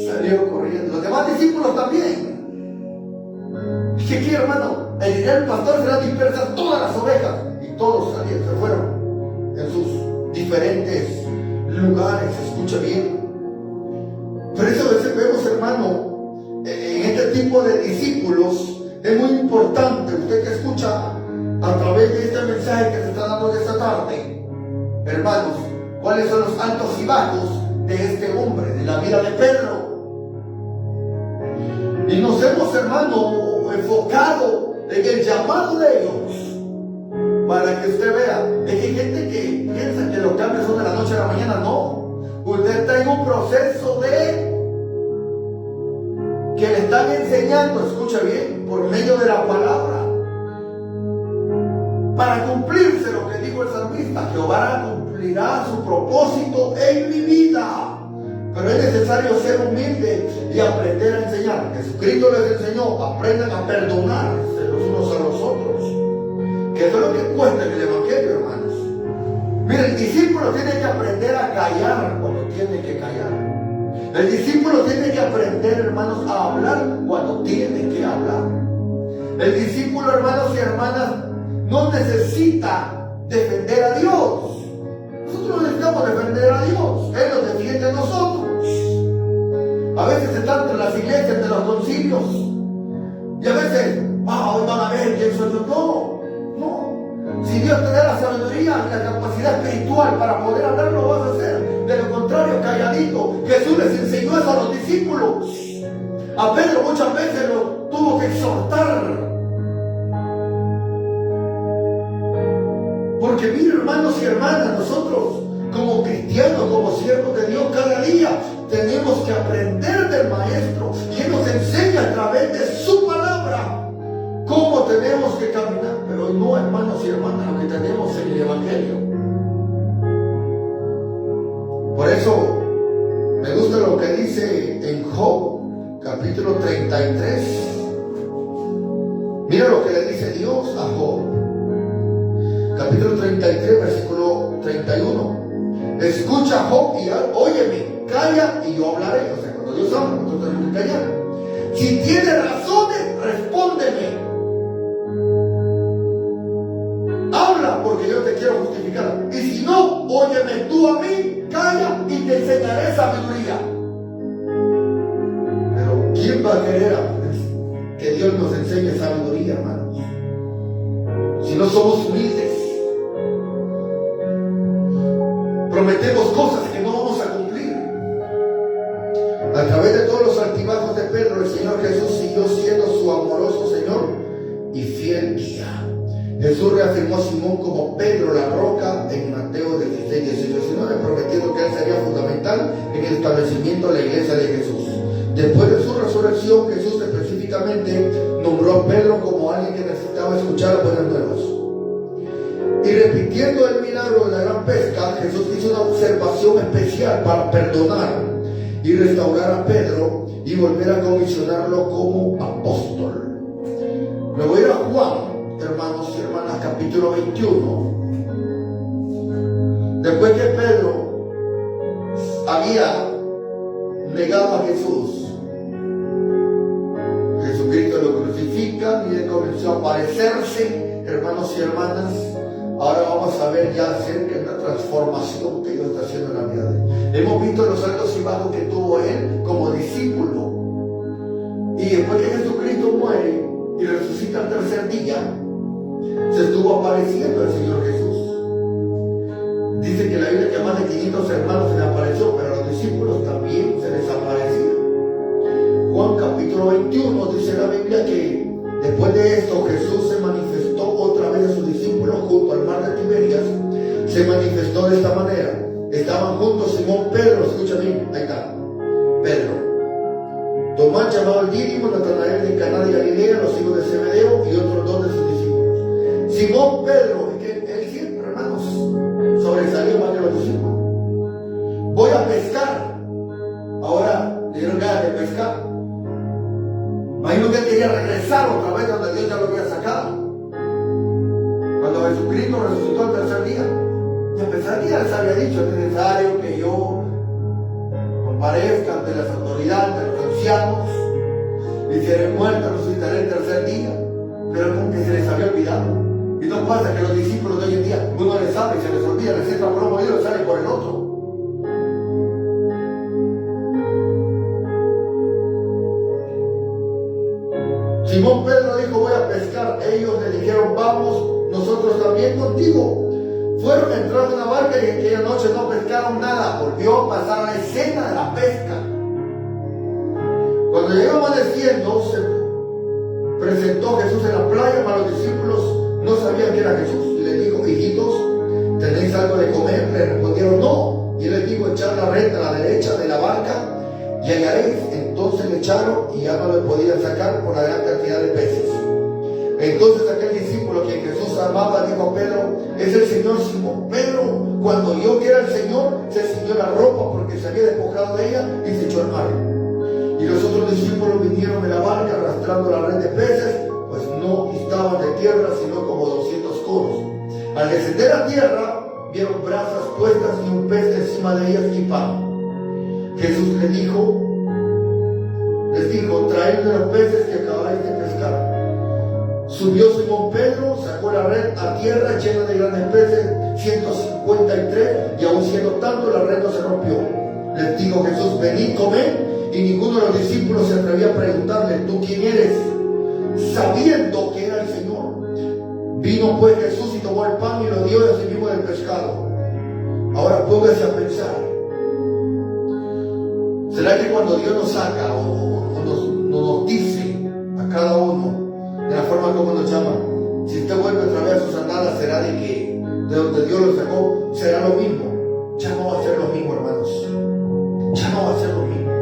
Salió corriendo. Los demás discípulos también. ¿Qué quiere, hermano? El día del pastor será dispersar todas las ovejas. Y todos salieron, se fueron en sus diferentes lugares. Escucha bien. Por eso a veces vemos, hermano, en este tipo de discípulos, es muy importante, usted que escucha a través de este mensaje que se está dando esta tarde, hermanos, cuáles son los altos y bajos de este hombre, de la vida de Pedro. Y nos hemos, hermano, enfocado en el llamado de ellos, para que usted vea. Es que hay gente que piensa que los cambios son de la noche a la mañana. No, usted está en un proceso de que le están enseñando, escucha bien, por medio de la palabra, para cumplirse lo que dijo el salmista: Jehová cumplirá su propósito en mi vida. Pero es necesario ser humilde y aprender a enseñar. Jesucristo les enseñó: aprendan a perdonarse los unos a los otros. Que eso es lo que cuesta en el Evangelio, hermanos. Mira, el discípulo tiene que aprender a callar cuando tiene que callar. El discípulo tiene que aprender, hermanos, a hablar cuando tiene que hablar. El discípulo, hermanos y hermanas, no necesita defender a Dios. Nosotros no necesitamos defender a Dios. Él nos defiende a nosotros. A veces se trata en las iglesias, de los concilios, y a veces, hoy van a ver quién soy yo. No. Si Dios te da la sabiduría y la capacidad espiritual para poder hablar, lo vas a hacer. De lo contrario, calladito. Jesús les enseñó eso a los discípulos. A Pedro muchas veces lo tuvo que exhortar. Porque mire, hermanos y hermanas, nosotros como cristianos, como siervos de Dios, cada día tenemos que aprender del Maestro, y Él nos enseña a través de su palabra cómo tenemos que caminar. Pero no, hermanos y hermanas, lo que tenemos en el Evangelio. Por eso capítulo 33. Mira lo que le dice Dios a Job. Capítulo 33, versículo 31. Escucha, Job, y óyeme, calla y yo hablaré. O sea, cuando Dios habla, nosotros tenemos que callar. Si tienes razones, respóndeme. Habla, porque yo te quiero justificar. Y si no, óyeme tú a mí, calla y te enseñaré sabiduría. Pero ¿quién va a querer que Dios nos enseñe sabiduría, hermanos? Si no somos humildes, prometemos cosas que no vamos a cumplir. A través de todos los altibajos de Pedro, el Señor Jesús siguió siendo su amoroso Señor y fiel guía. Jesús reafirmó a Simón como Pedro la roca en Mateo 16, 18, 19, prometiendo que él sería fundamental en el establecimiento de la iglesia de Jesús. Después de su resurrección, Jesús específicamente nombró a Pedro como alguien que necesitaba escuchar las buenas nuevas. Y repitiendo el milagro de la gran pesca, Jesús hizo una observación especial para perdonar y restaurar a Pedro y volver a comisionarlo como apóstol. Me voy a ir a Juan, hermanos y hermanas, capítulo 21. Después que Pedro había negado a Jesús, Jesucristo lo crucifica y le comenzó a aparecerse, hermanos y hermanas. Ahora vamos a ver ya acerca de la transformación que Dios está haciendo en la vida de él. Hemos visto los altos y bajos que tuvo él como discípulo. Y después que Jesucristo muere y resucita al tercer día, se estuvo apareciendo el Señor Jesús. Dice que la Biblia que más de 500 hermanos se le apareció, pero a los discípulos también se les aparecía. Juan capítulo 21 dice la Biblia que después de esto Jesús se manifestó otra vez a sus discípulos junto al mar de Tiberias. Se manifestó de esta manera. Estaban juntos Simón Pedro, escucha bien, ahí está, Pedro, Tomás llamado el Dídimo, Natanael de Caná de Galilea, los hijos de Zebedeo y otros dos de sus discípulos. Simón Pedro, es que él siempre, hermanos, sobresalió más que los discípulos. Voy a pescar. Ahora le dieron ganas de pescar. Imagino que él quería regresar otra vez donde Dios ya lo había sacado. Cuando Jesucristo resucitó el tercer día, y a pesar que ya les había dicho, es necesario que yo comparezca ante las autoridades, ante los ancianos, y seré muerto, resucitaré el tercer día, pero como que se les había olvidado. Y no pasa que los discípulos de hoy en día, uno les habla y se les olvida, les entra por un oído y sale por el otro. Simón Pedro dijo, voy a pescar. Ellos le dijeron, vamos nosotros también contigo. Fueron a entrar en una barca y aquella noche no pescaron nada. Volvió a pasar la escena de la pesca. Cuando llegó amaneciendo, se presentó Jesús en la playa, pero los discípulos no sabían que era Jesús. Y les dijo, hijitos, ¿tenéis algo de comer? Le respondieron, no. Y él les dijo, echad la red a la derecha de la barca y hallaréis. Entonces le echaron y ya no le podían sacar por la gran cantidad de peces. Entonces aquel discípulo que Jesús amaba dijo a Pedro, es el Señor. Simón Pedro, cuando oyó que era el Señor, se ciñó la ropa porque se había despojado de ella y se echó al mar. Y los otros discípulos vinieron de la barca arrastrando la red de peces, pues no estaban de tierra sino como 200 codos. Al descender a tierra, vieron brasas puestas y un pez encima de ellas y pan. Jesús les dijo, traedme los peces que acabáis de pescar. Subió Simón Pedro, sacó la red a tierra llena de grandes peces, 153, y aun siendo tanto la red no se rompió. Les dijo Jesús, venid, comed, y ninguno de los discípulos se atrevía a preguntarle, ¿tú quién eres? Sabiendo que era el Señor. Vino pues Jesús y tomó el pan y lo dio y asimismo del pescado. Ahora póngase a pensar. ¿Será que cuando Dios nos saca o nos dice a cada uno de la forma como nos llama, si usted vuelve otra vez a sus andadas, será de que de donde Dios lo sacó será lo mismo? Ya no va a ser lo mismo, hermanos. Ya no va a ser lo mismo.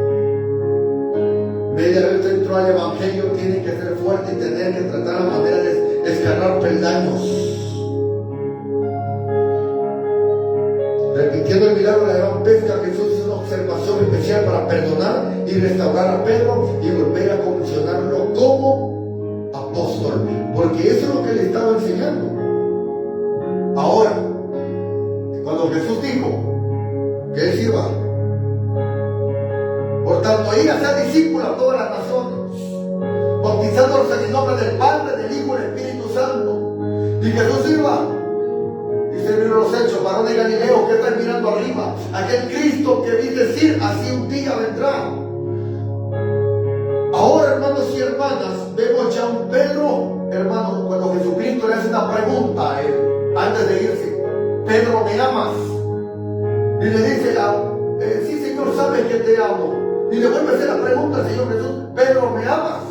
Media vez entró al Evangelio, tiene que ser fuerte y tener que tratar la manera de escalar peldaños. Repitiendo el milagro de la gran pesca, Jesús hizo una observación especial para perdonar y restaurar a Pedro y volver a comisionarlo como apóstol, porque eso es lo que le estaba enseñando. Ahora, cuando Jesús dijo que él iba, por tanto, ella sea discípula a todas las naciones, bautizándolos en el nombre del Padre, del Hijo y del Espíritu Santo. Y Jesús iba. Dice el libro de los Hechos, varón de Galileo, que está mirando arriba, aquel Cristo que vi decir, así un día vendrá. Ahora, hermanos y hermanas, vemos ya un Pedro, hermano, cuando Jesucristo le hace una pregunta a él, antes de irse: Pedro, ¿me amas? Y le dice, sí, Señor, sabes que te amo. Y le vuelve a hacer la pregunta al Señor Jesús: Pedro, ¿me amas?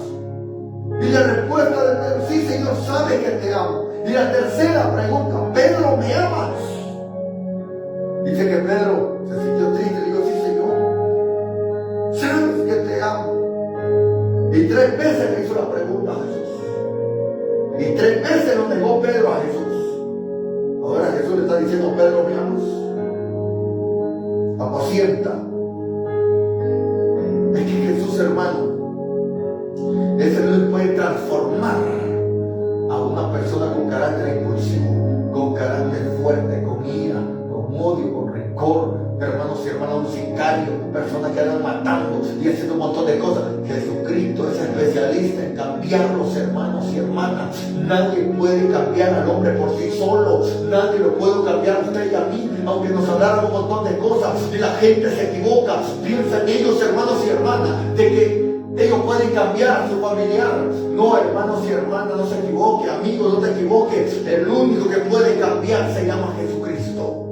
Y la respuesta de Pedro: sí, Señor, sabes que te amo. Y la tercera pregunta: Pedro, ¿me amas? Dice que Pedro se sintió triste. Le digo: sí, Señor, sabes que te amo. Y 3 veces le hizo la pregunta a Jesús. Y 3 veces lo negó Pedro a Jesús. Ahora Jesús le está diciendo: Pedro, ¿me amas? Apacienta. Es que Jesús, hermano, ese no puede transformar a una persona con carácter impulsivo, con carácter fuerte, con ira, con odio, con rencor, hermanos y hermanas, un sicario, personas que andan matando y haciendo un montón de cosas. Jesucristo es especialista en cambiarlos, hermanos y hermanas. Nadie puede cambiar al hombre por sí solo, nadie lo puede cambiar a usted y a mí, aunque nos hablaran un montón de cosas y la gente se equivoca, piensan ellos, hermanos y hermanas, de que ellos pueden cambiar a su familiar. No, hermanos y hermanas, no se equivoque, amigos, no te equivoques. El único que puede cambiar se llama Jesucristo.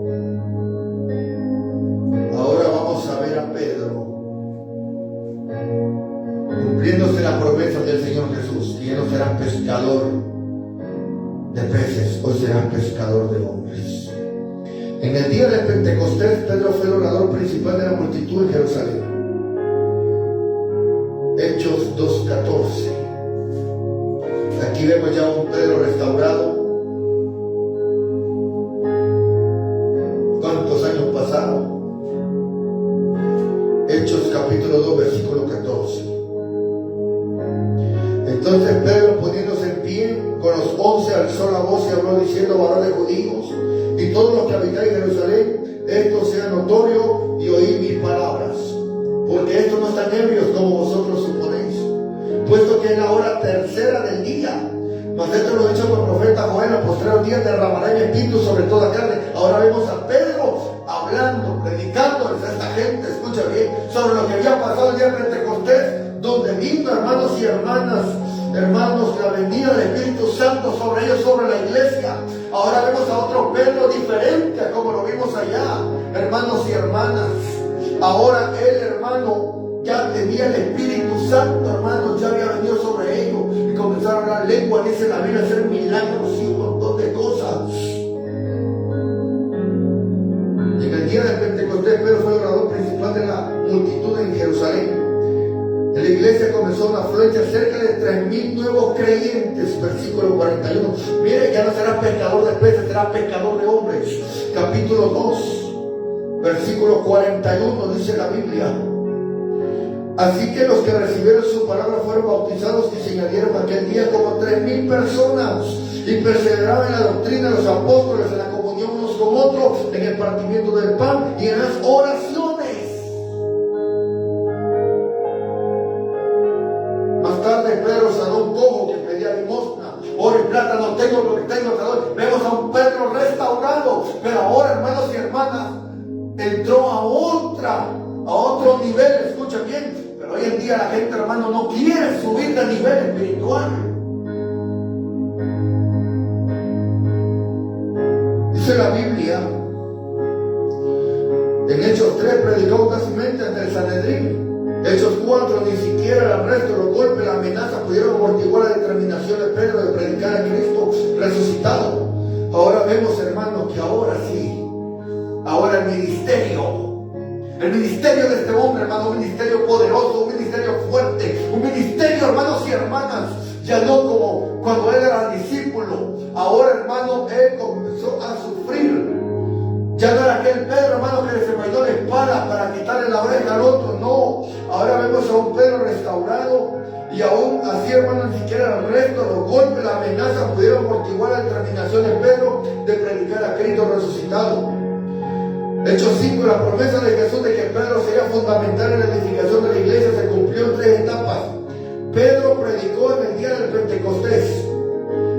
Ahora vamos a ver a Pedro cumpliéndose la promesa del Señor Jesús, que ya no será pescador de peces, hoy será pescador de hombres. En el día de Pentecostés, Pedro fue el orador principal de la multitud en Jerusalén. Hechos 2:14. Aquí vemos ya un Pedro restaurado. ¿Cuántos años pasaron? Hechos capítulo 2, versículo 14. Entonces Pedro, poniéndose en pie, con los 11 alzó la voz y habló diciendo: varones judíos y todos los que habitáis en Jerusalén, esto sea notorio y oíd mis palabras, porque estos no están ebrios como vosotros suponéis, puesto que es la hora tercera del día. Mas esto lo he dicho por el profeta Joel: en los postreros días derramará mi espíritu sobre toda carne. Ahora vemos a Pedro hablando, predicándoles a esta gente, escucha bien, sobre lo que había pasado el día de Pentecostés, donde vino, hermanos y hermanas, la venida del Espíritu Santo sobre ellos, sobre la iglesia. Ahora vemos a otro Pedro diferente a como lo vimos allá, hermanos y hermanas. Ahora él, hermano, ya tenía el Espíritu Santo, hermano, ya había venido sobre ellos y comenzaron a hablar lengua, dice la Biblia, a hacer milagros y un montón de cosas. Y en el día de Pentecostés, Pedro fue el orador principal de la multitud en Jerusalén. En la iglesia comenzó una afluencia, cerca de 3,000 nuevos creyentes, versículo 41. Mire, ya no será pescador de peces, será pescador de hombres. Capítulo 2, versículo 41, dice la Biblia: así que los que recibieron su palabra fueron bautizados, y se añadieron aquel día como 3,000 personas, y perseveraban en la doctrina de los apóstoles, en la comunión unos con otros, en el partimiento del pan y en las oraciones. Más tarde Pedro sanó un cojo que pedía limosna. Oro y plata no tengo, lo que tengo te doy. Vemos a un Pedro restaurado, pero ahora, hermanos y hermanas, entró a otro nivel, escucha bien. Pero hoy en día la gente, hermano, no quiere subir de nivel espiritual. Dice la Biblia en Hechos 3, predicó audazmente ante el Sanedrín. Hechos 4, ni siquiera el arresto, los golpes, la amenaza pudieron amortiguar la determinación de Pedro de predicar a Cristo resucitado. Ahora vemos, hermanos, que ahora sí, ahora el ministerio de este hombre, hermano, un ministerio poderoso, un ministerio fuerte, un ministerio, hermanos y hermanas, ya no como cuando él era discípulo. Ahora, hermano, él comenzó a sufrir. Ya no era aquel Pedro, hermano, que desenvainó la espada para quitarle la oreja al otro. No, ahora vemos a un Pedro restaurado. Y aún así, hermano, ni siquiera el resto, los golpes, la amenaza pudieron amortiguar la determinación de Pedro de predicar a Cristo resucitado. Hechos 5, la promesa de Jesús de que Pedro sería fundamental en la edificación de la iglesia se cumplió en 3 etapas. Pedro predicó en el día del Pentecostés.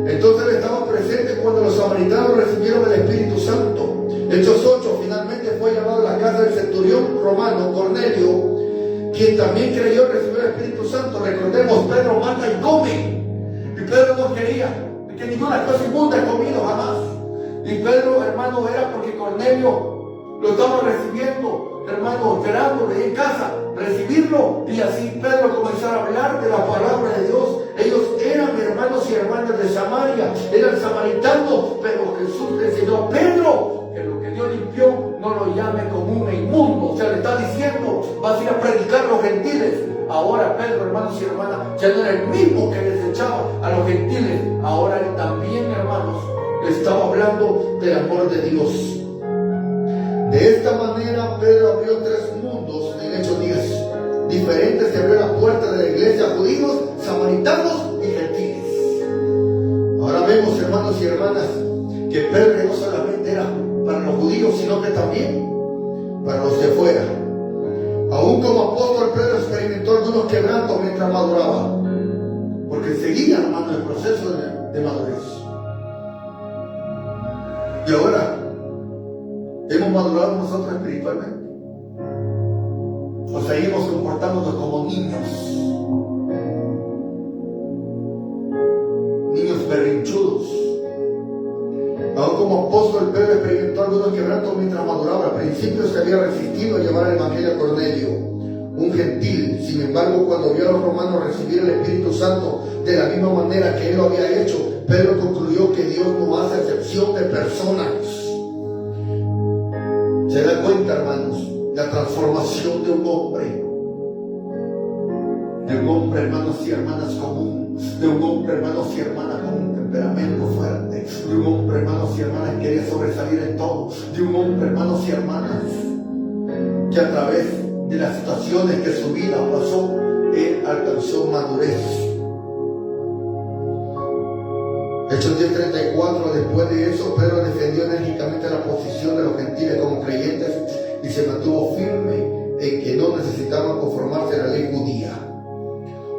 Entonces él estaba presente cuando los samaritanos recibieron el Espíritu Santo. Hechos 8, finalmente fue llamado a la casa del centurión romano Cornelio, quien también creyó recibir el Espíritu Santo. Recordemos, Pedro mata y come. Y Pedro no quería que ninguna cosa inmunda he comido jamás. Y Pedro, hermano, era porque Cornelio lo estaba recibiendo, hermano, esperándole en casa, recibirlo. Y así Pedro comenzó a hablar de la palabra de Dios. Ellos eran hermanos y hermanas de Samaria, eran samaritanos, pero Jesús le enseñó a Pedro que lo que Dios limpió no lo llame común e inmundo. O sea, le está diciendo, vas a ir a predicar a los gentiles. Ahora Pedro, hermanos y hermanas, ya no era el mismo que les echaba a los gentiles. Ahora él también, hermanos, le estaba hablando del amor de Dios. De esta manera Pedro abrió 3 mundos en Hechos 10. Diferentes, se abrió la puerta de la iglesia a judíos, samaritanos y gentiles. Ahora vemos, hermanos y hermanas, que Pedro no solamente era para los judíos, sino que también para los de fuera. Aún como apóstol, Pedro experimentó algunos quebrantos mientras maduraba, porque seguía, hermano, el proceso de madurez. Y ahora, ¿hemos madurado nosotros espiritualmente? ¿O seguimos comportándonos como niños? Niños berrinchudos. Aún como apóstol, Pedro experimentó algunos quebrantos mientras maduraba. Al principio se había resistido a llevar el evangelio a Cornelio, un gentil. Sin embargo, cuando vio a los romanos recibir el Espíritu Santo de la misma manera que él lo había hecho, Pedro concluyó que Dios no hace excepción de personas. ¿Se da cuenta, hermanos? La transformación de un hombre, hermanos y hermanas común, de un hombre, hermanos y hermanas con un temperamento fuerte, de un hombre, hermanos y hermanas que quería sobresalir en todo, de un hombre, hermanos y hermanas que a través de las situaciones que su vida pasó, él alcanzó madurez. Hechos 10:34, después de eso, Pedro defendió enérgicamente la posición de los gentiles como creyentes y se mantuvo firme en que no necesitaban conformarse a la ley judía.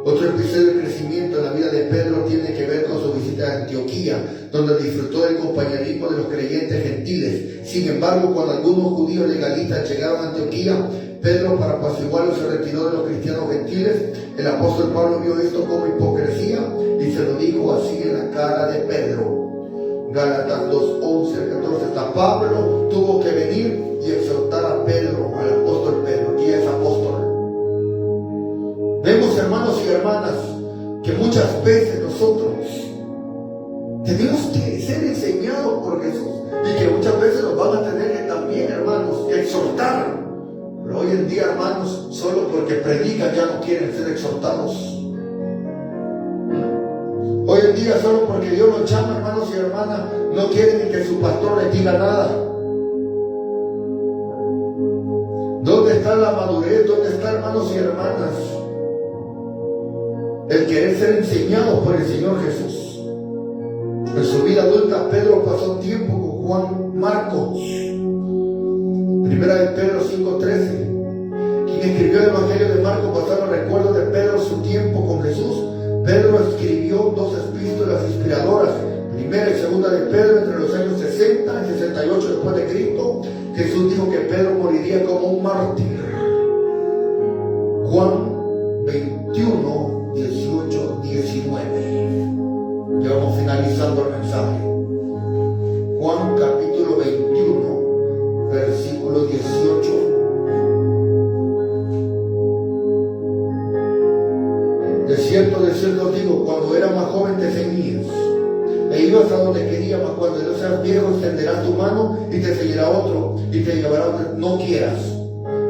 Otro episodio de crecimiento en la vida de Pedro tiene que ver con su visita a Antioquía, donde disfrutó del compañerismo de los creyentes gentiles. Sin embargo, cuando algunos judíos legalistas llegaron a Antioquía, Pedro, para apaciguarlos, se retiró de los cristianos gentiles. El apóstol Pablo vio esto como hipocresía y se lo dijo así en la cara de Pedro. Gálatas 2:11-14. Hasta Pablo tuvo que venir y exhortar a Pedro, al apóstol Pedro, y es apóstol. Vemos, hermanos y hermanas, que muchas veces nosotros tenemos que ser enseñados por Jesús y que muchas veces nos van a tener que también, hermanos, que exhortar. Pero hoy en día, hermanos, solo porque predican ya no quieren ser exhortados. Hoy en día, solo porque Dios los llama, hermanos y hermanas, no quieren que su pastor les diga nada. ¿Dónde está la madurez? ¿Dónde está, hermanos y hermanas, el querer ser enseñados por el Señor Jesús? En su vida adulta, Pedro pasó tiempo con Juan Marcos. Primera de Pedro 5:13. Quien escribió el Evangelio de Marcos basado en recuerdos de Pedro su tiempo con Jesús. Pedro escribió 2 epístolas inspiradoras, primera y segunda de Pedro, entre los años 60 y 68 después de Cristo. Jesús dijo que Pedro moriría como un mártir. Juan 21, 18, 19. Ya vamos finalizando el mensaje. Juan capítulo 21, versículo 18. De cierto os digo, cuando eras más joven te ceñías e ibas a donde querías, mas cuando no seas viejo extenderás tu mano y te seguirá otro y te llevará donde no quieras.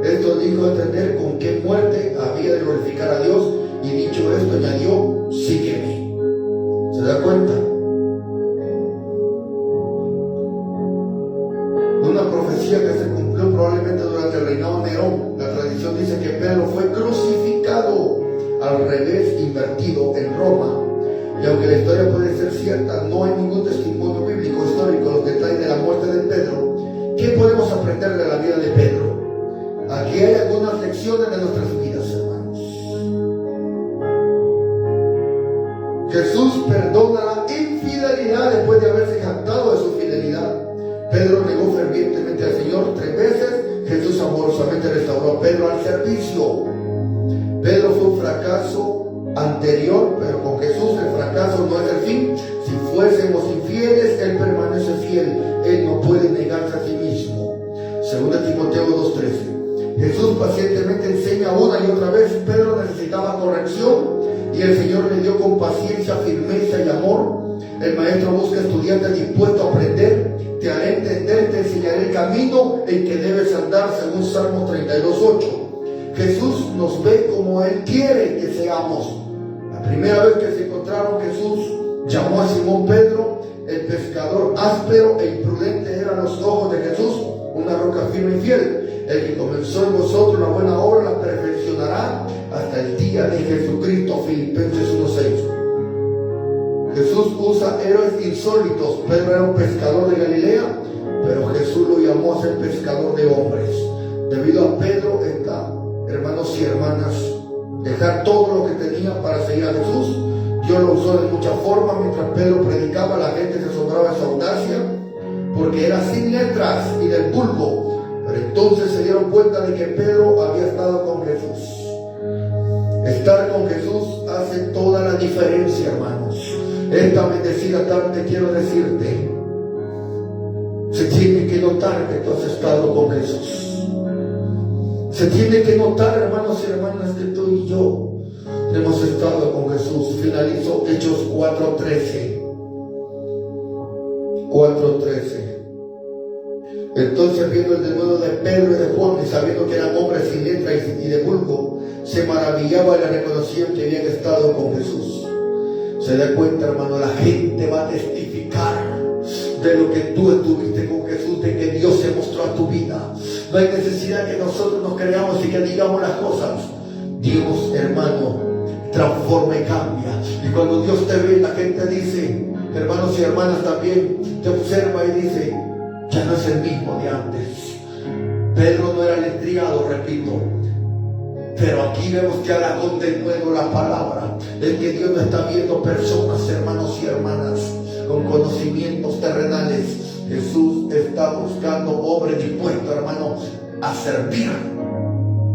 Esto dijo a entender con qué muerte había de glorificar a Dios, y dicho esto añadió, sígueme. ¿Se da cuenta? una profecía que se cumplió probablemente durante el reinado de Nerón. La tradición dice que Pedro fue crucificado al revés, invertido en Roma. Y aunque la historia puede ser cierta, no hay ningún testimonio bíblico histórico los detalles de la muerte de Pedro. ¿Qué podemos aprender de la vida de Pedro? Aquí hay algunas lecciones de nuestras vidas, hermanos. Jesús perdona la infidelidad después de haberse jactado de su fidelidad. Pedro negó fervientemente al Señor 3 veces. Jesús amorosamente restauró a Pedro al servicio. Pedro fue un fracaso anterior, pero con Jesús el fracaso no es el fin. Si fuésemos infieles, Él permanece fiel. Él no puede negarse a sí mismo. 2 Timoteo 2:13. Jesús pacientemente enseña una y otra vez. Pedro necesitaba corrección y el Señor le dio con paciencia, firmeza y amor. El maestro busca estudiantes dispuestos a aprender. Te haré entender, te enseñaré el camino en que debes andar, según Salmo 32:8. Jesús nos ve como Él quiere que seamos. La primera vez que se encontraron, Jesús llamó a Simón Pedro, el pescador áspero e imprudente eran los ojos de Jesús, una roca firme y fiel. El que comenzó en vosotros la buena obra la perfeccionará hasta el día de Jesucristo. Filipenses 1:6. Jesús usa héroes insólitos. Pedro era un pescador de Galilea, pero Jesús lo llamó a ser pescador de hombres. Debido a Pedro está, hermanos y hermanas, dejar todo lo que tenía para seguir a Jesús. Dios lo usó de muchas formas. Mientras Pedro predicaba, la gente se asombraba de su audacia, porque era sin letras y del vulgo. Pero entonces se dieron cuenta de que Pedro había estado con Jesús. Estar con Jesús hace toda la diferencia, hermanos. Esta bendecida tarde quiero decirte, se tiene que notar que tú has estado con Jesús. Se tiene que notar, hermanos y hermanas, que tú y yo hemos estado con Jesús. Finalizo Hechos 4:13. 4:13. Entonces, viendo el denuedo de Pedro y de Juan, y sabiendo que eran hombres sin letra y de vulgo, se maravillaba y le reconocían que habían estado con Jesús. Se da cuenta, hermano, la gente va a testificar de lo que tú estuviste con Jesús, de que Dios se mostró a tu vida. No hay necesidad que nosotros nos creamos y que digamos las cosas. Dios, hermano, transforma y cambia. Y cuando Dios te ve, la gente dice, hermanos y hermanas también, te observa y dice, ya no es el mismo de antes. Pedro no era letrado, repito, pero aquí vemos que ahora con de nuevo la palabra, es que Dios no está viendo personas, hermanos y hermanas, con conocimientos terrenales. Jesús está buscando hombres dispuestos, hermanos, a servir,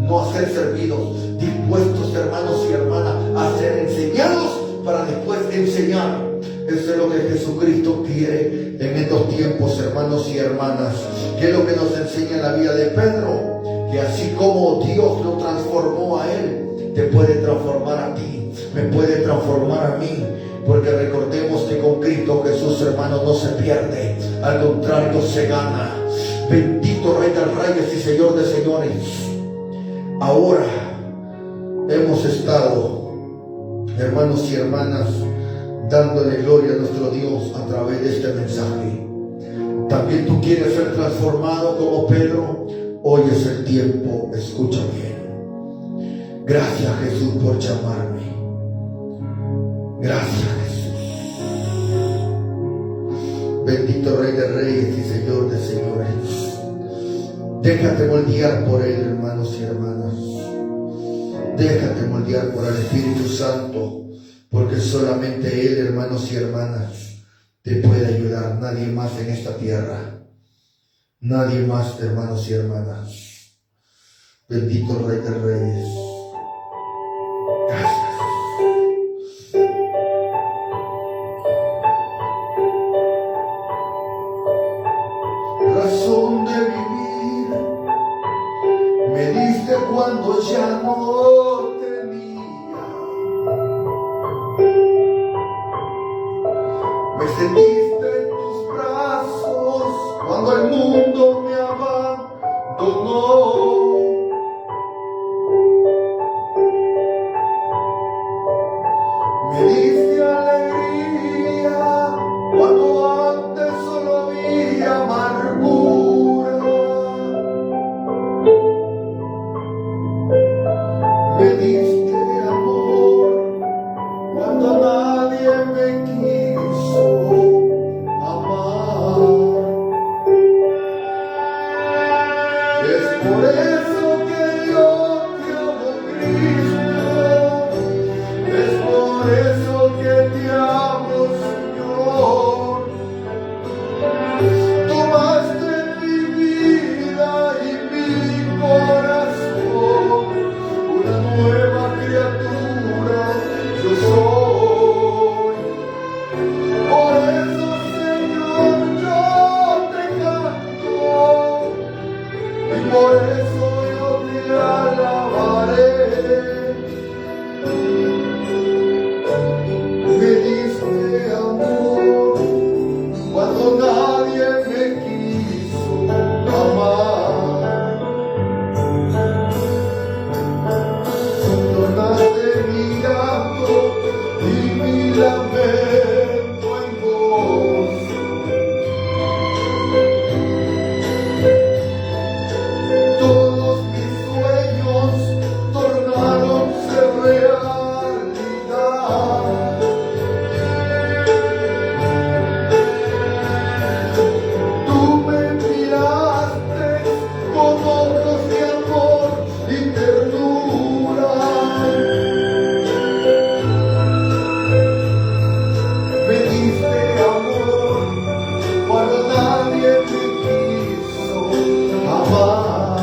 no a ser servidos, dispuestos, hermanos y hermanas, a ser enseñados para después enseñar. Eso es lo que Jesucristo quiere en estos tiempos, hermanos y hermanas. ¿Qué es lo que nos enseña en la vida de Pedro? Que así como Dios lo transformó a él, te puede transformar a ti, me puede transformar a mí. Porque recordemos que con Cristo Jesús, hermano, no se pierde, al contrario se gana. Bendito Rey de Reyes y Señor de Señores. Ahora hemos estado, hermanos y hermanas, dándole gloria a nuestro Dios a través de este mensaje. También tú quieres ser transformado como Pedro. Hoy es el tiempo, escucha bien. Gracias, Jesús, por llamarme. Gracias, Jesús. Bendito Rey de Reyes y Señor de Señores. Déjate moldear por Él, hermanos y hermanas. Déjate moldear por el Espíritu Santo, porque solamente Él, hermanos y hermanas, te puede ayudar. Nadie más en esta tierra. Nadie más, hermanos y hermanas. Bendito Rey de Reyes. Gracias. Razón de vivir me diste cuando ya no tenía. Me sentiste en tus brazos cuando el mundo me abandonó. Me diste alegría cuando antes solo había amargura. por eso que yo te amo, Cristo. Es por eso que te amo, Señor. Tomaste mi vida y mi corazón, una nueva criatura yo soy. Por eso, Señor, yo te canto, y por eso yo te alabaré. Me diste amor cuando nadie me quiso amar. Tornaste mi llanto y mi lamento en gozo. Todos mis sueños tornaronse realidad. Tú me miraste con ojos de amor y ternura. Me diste amor cuando nadie me quiso amar.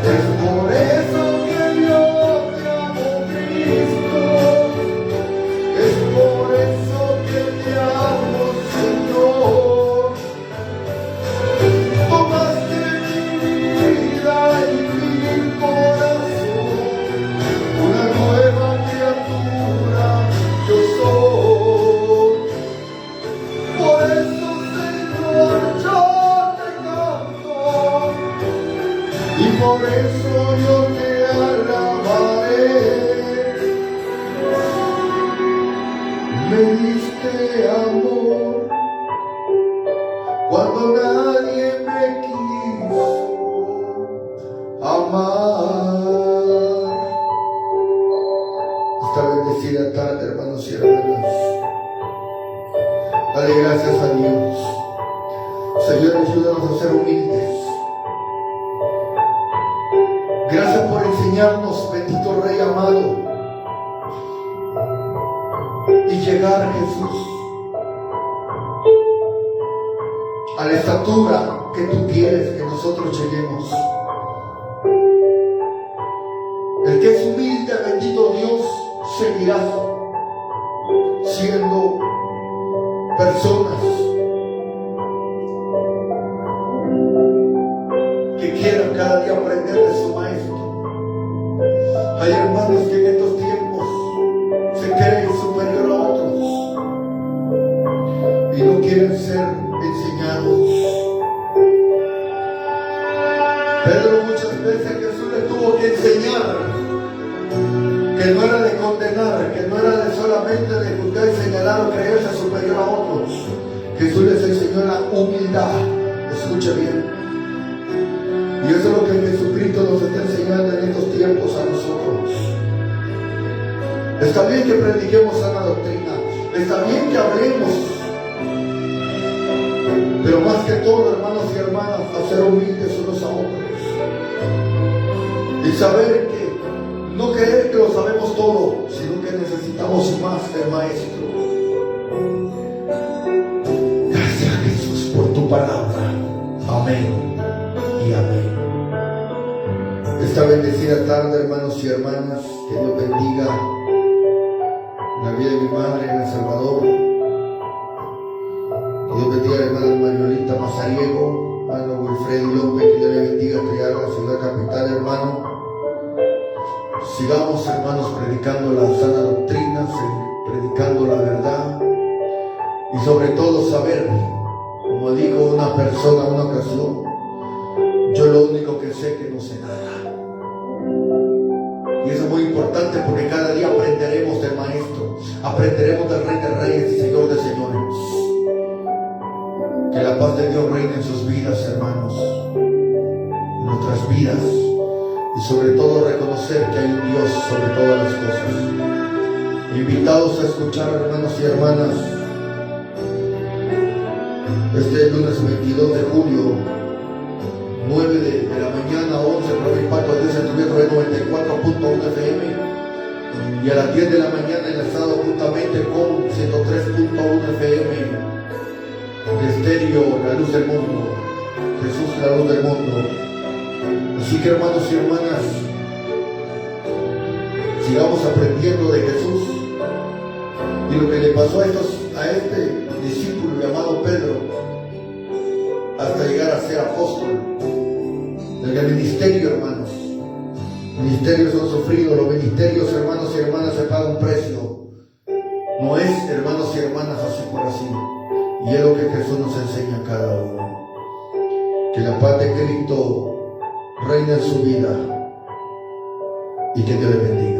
Es por eso que yo te amo, Cristo. Es por eso que te amo, Señor. Tomaste mi vida y mi corazón, una nueva criatura yo soy. Por eso, Señor, yo te canto, y por eso yo te alabaré. Me diste amor cuando nadie me quiso amar. Esta bendecida tarde, hermanos y hermanas, dale gracias a Dios. Señor, ayúdanos a ser humildes. Gracias por enseñarnos, bendito Rey amado, y llegar, Jesús, a la estatura que tú quieres que nosotros lleguemos. El que es humilde, bendito Dios, seguirá siendo personas que quieran cada día aprender de su maestro. Hay hermanos que en estos tiempos se creen superior a otros y no quieren ser enseñados. Pedro muchas veces Jesús le tuvo que enseñar que no era de condenar, que no era de solamente de juzgar y señalar o creerse superior a otros. Jesús les enseñó la humildad. Escuche bien. Y eso es lo que Jesucristo nos está enseñando en estos tiempos a nosotros. Está bien que prediquemos sana doctrina, está bien que hablemos, pero más que todo, hermanos y hermanas, a ser humildes unos a otros y saber que no creer que lo sabemos todo, sino que necesitamos más del Maestro. Gracias, Jesús, por tu palabra. Amén y amén. Esta bendecida tarde, hermanos y hermanas, que Dios bendiga la vida de mi madre en El Salvador. Que Dios bendiga a la hermana Mariolita Mazariego, hermano Wilfredo López, que Dios le bendiga, Triaga, ciudad capital, hermano. Sigamos, hermanos, predicando la sana doctrina, predicando la verdad y sobre todo saber, como dijo una persona en una ocasión, yo lo único que sé es que no sé nada. Y eso es muy importante porque cada día aprenderemos del Maestro, aprenderemos del Rey de Reyes y Señor de Señores. Que la paz de Dios reine en sus vidas, hermanos, en nuestras vidas. Y sobre todo reconocer que hay un Dios sobre todas las cosas. Invitados a escuchar, hermanos y hermanas, Este lunes 22 de julio, 9 de la mañana, 11, programa Impacto de Dios en tu metro de 94.1 FM. Y a las 10 de la mañana enlazado juntamente con 103.1 FM. De estéreo, la luz del mundo. Jesús, la luz del mundo. Así que, hermanos y hermanas, sigamos aprendiendo de Jesús y lo que le pasó a este discípulo llamado Pedro hasta llegar a ser apóstol. El ministerio, hermanos, ministerios son sufridos, los ministerios, hermanos y hermanas, se paga un precio. No es, hermanos y hermanas, así por así. Y es lo que Jesús nos enseña a cada uno. Que la paz de Cristo reine en su vida y que Dios le bendiga.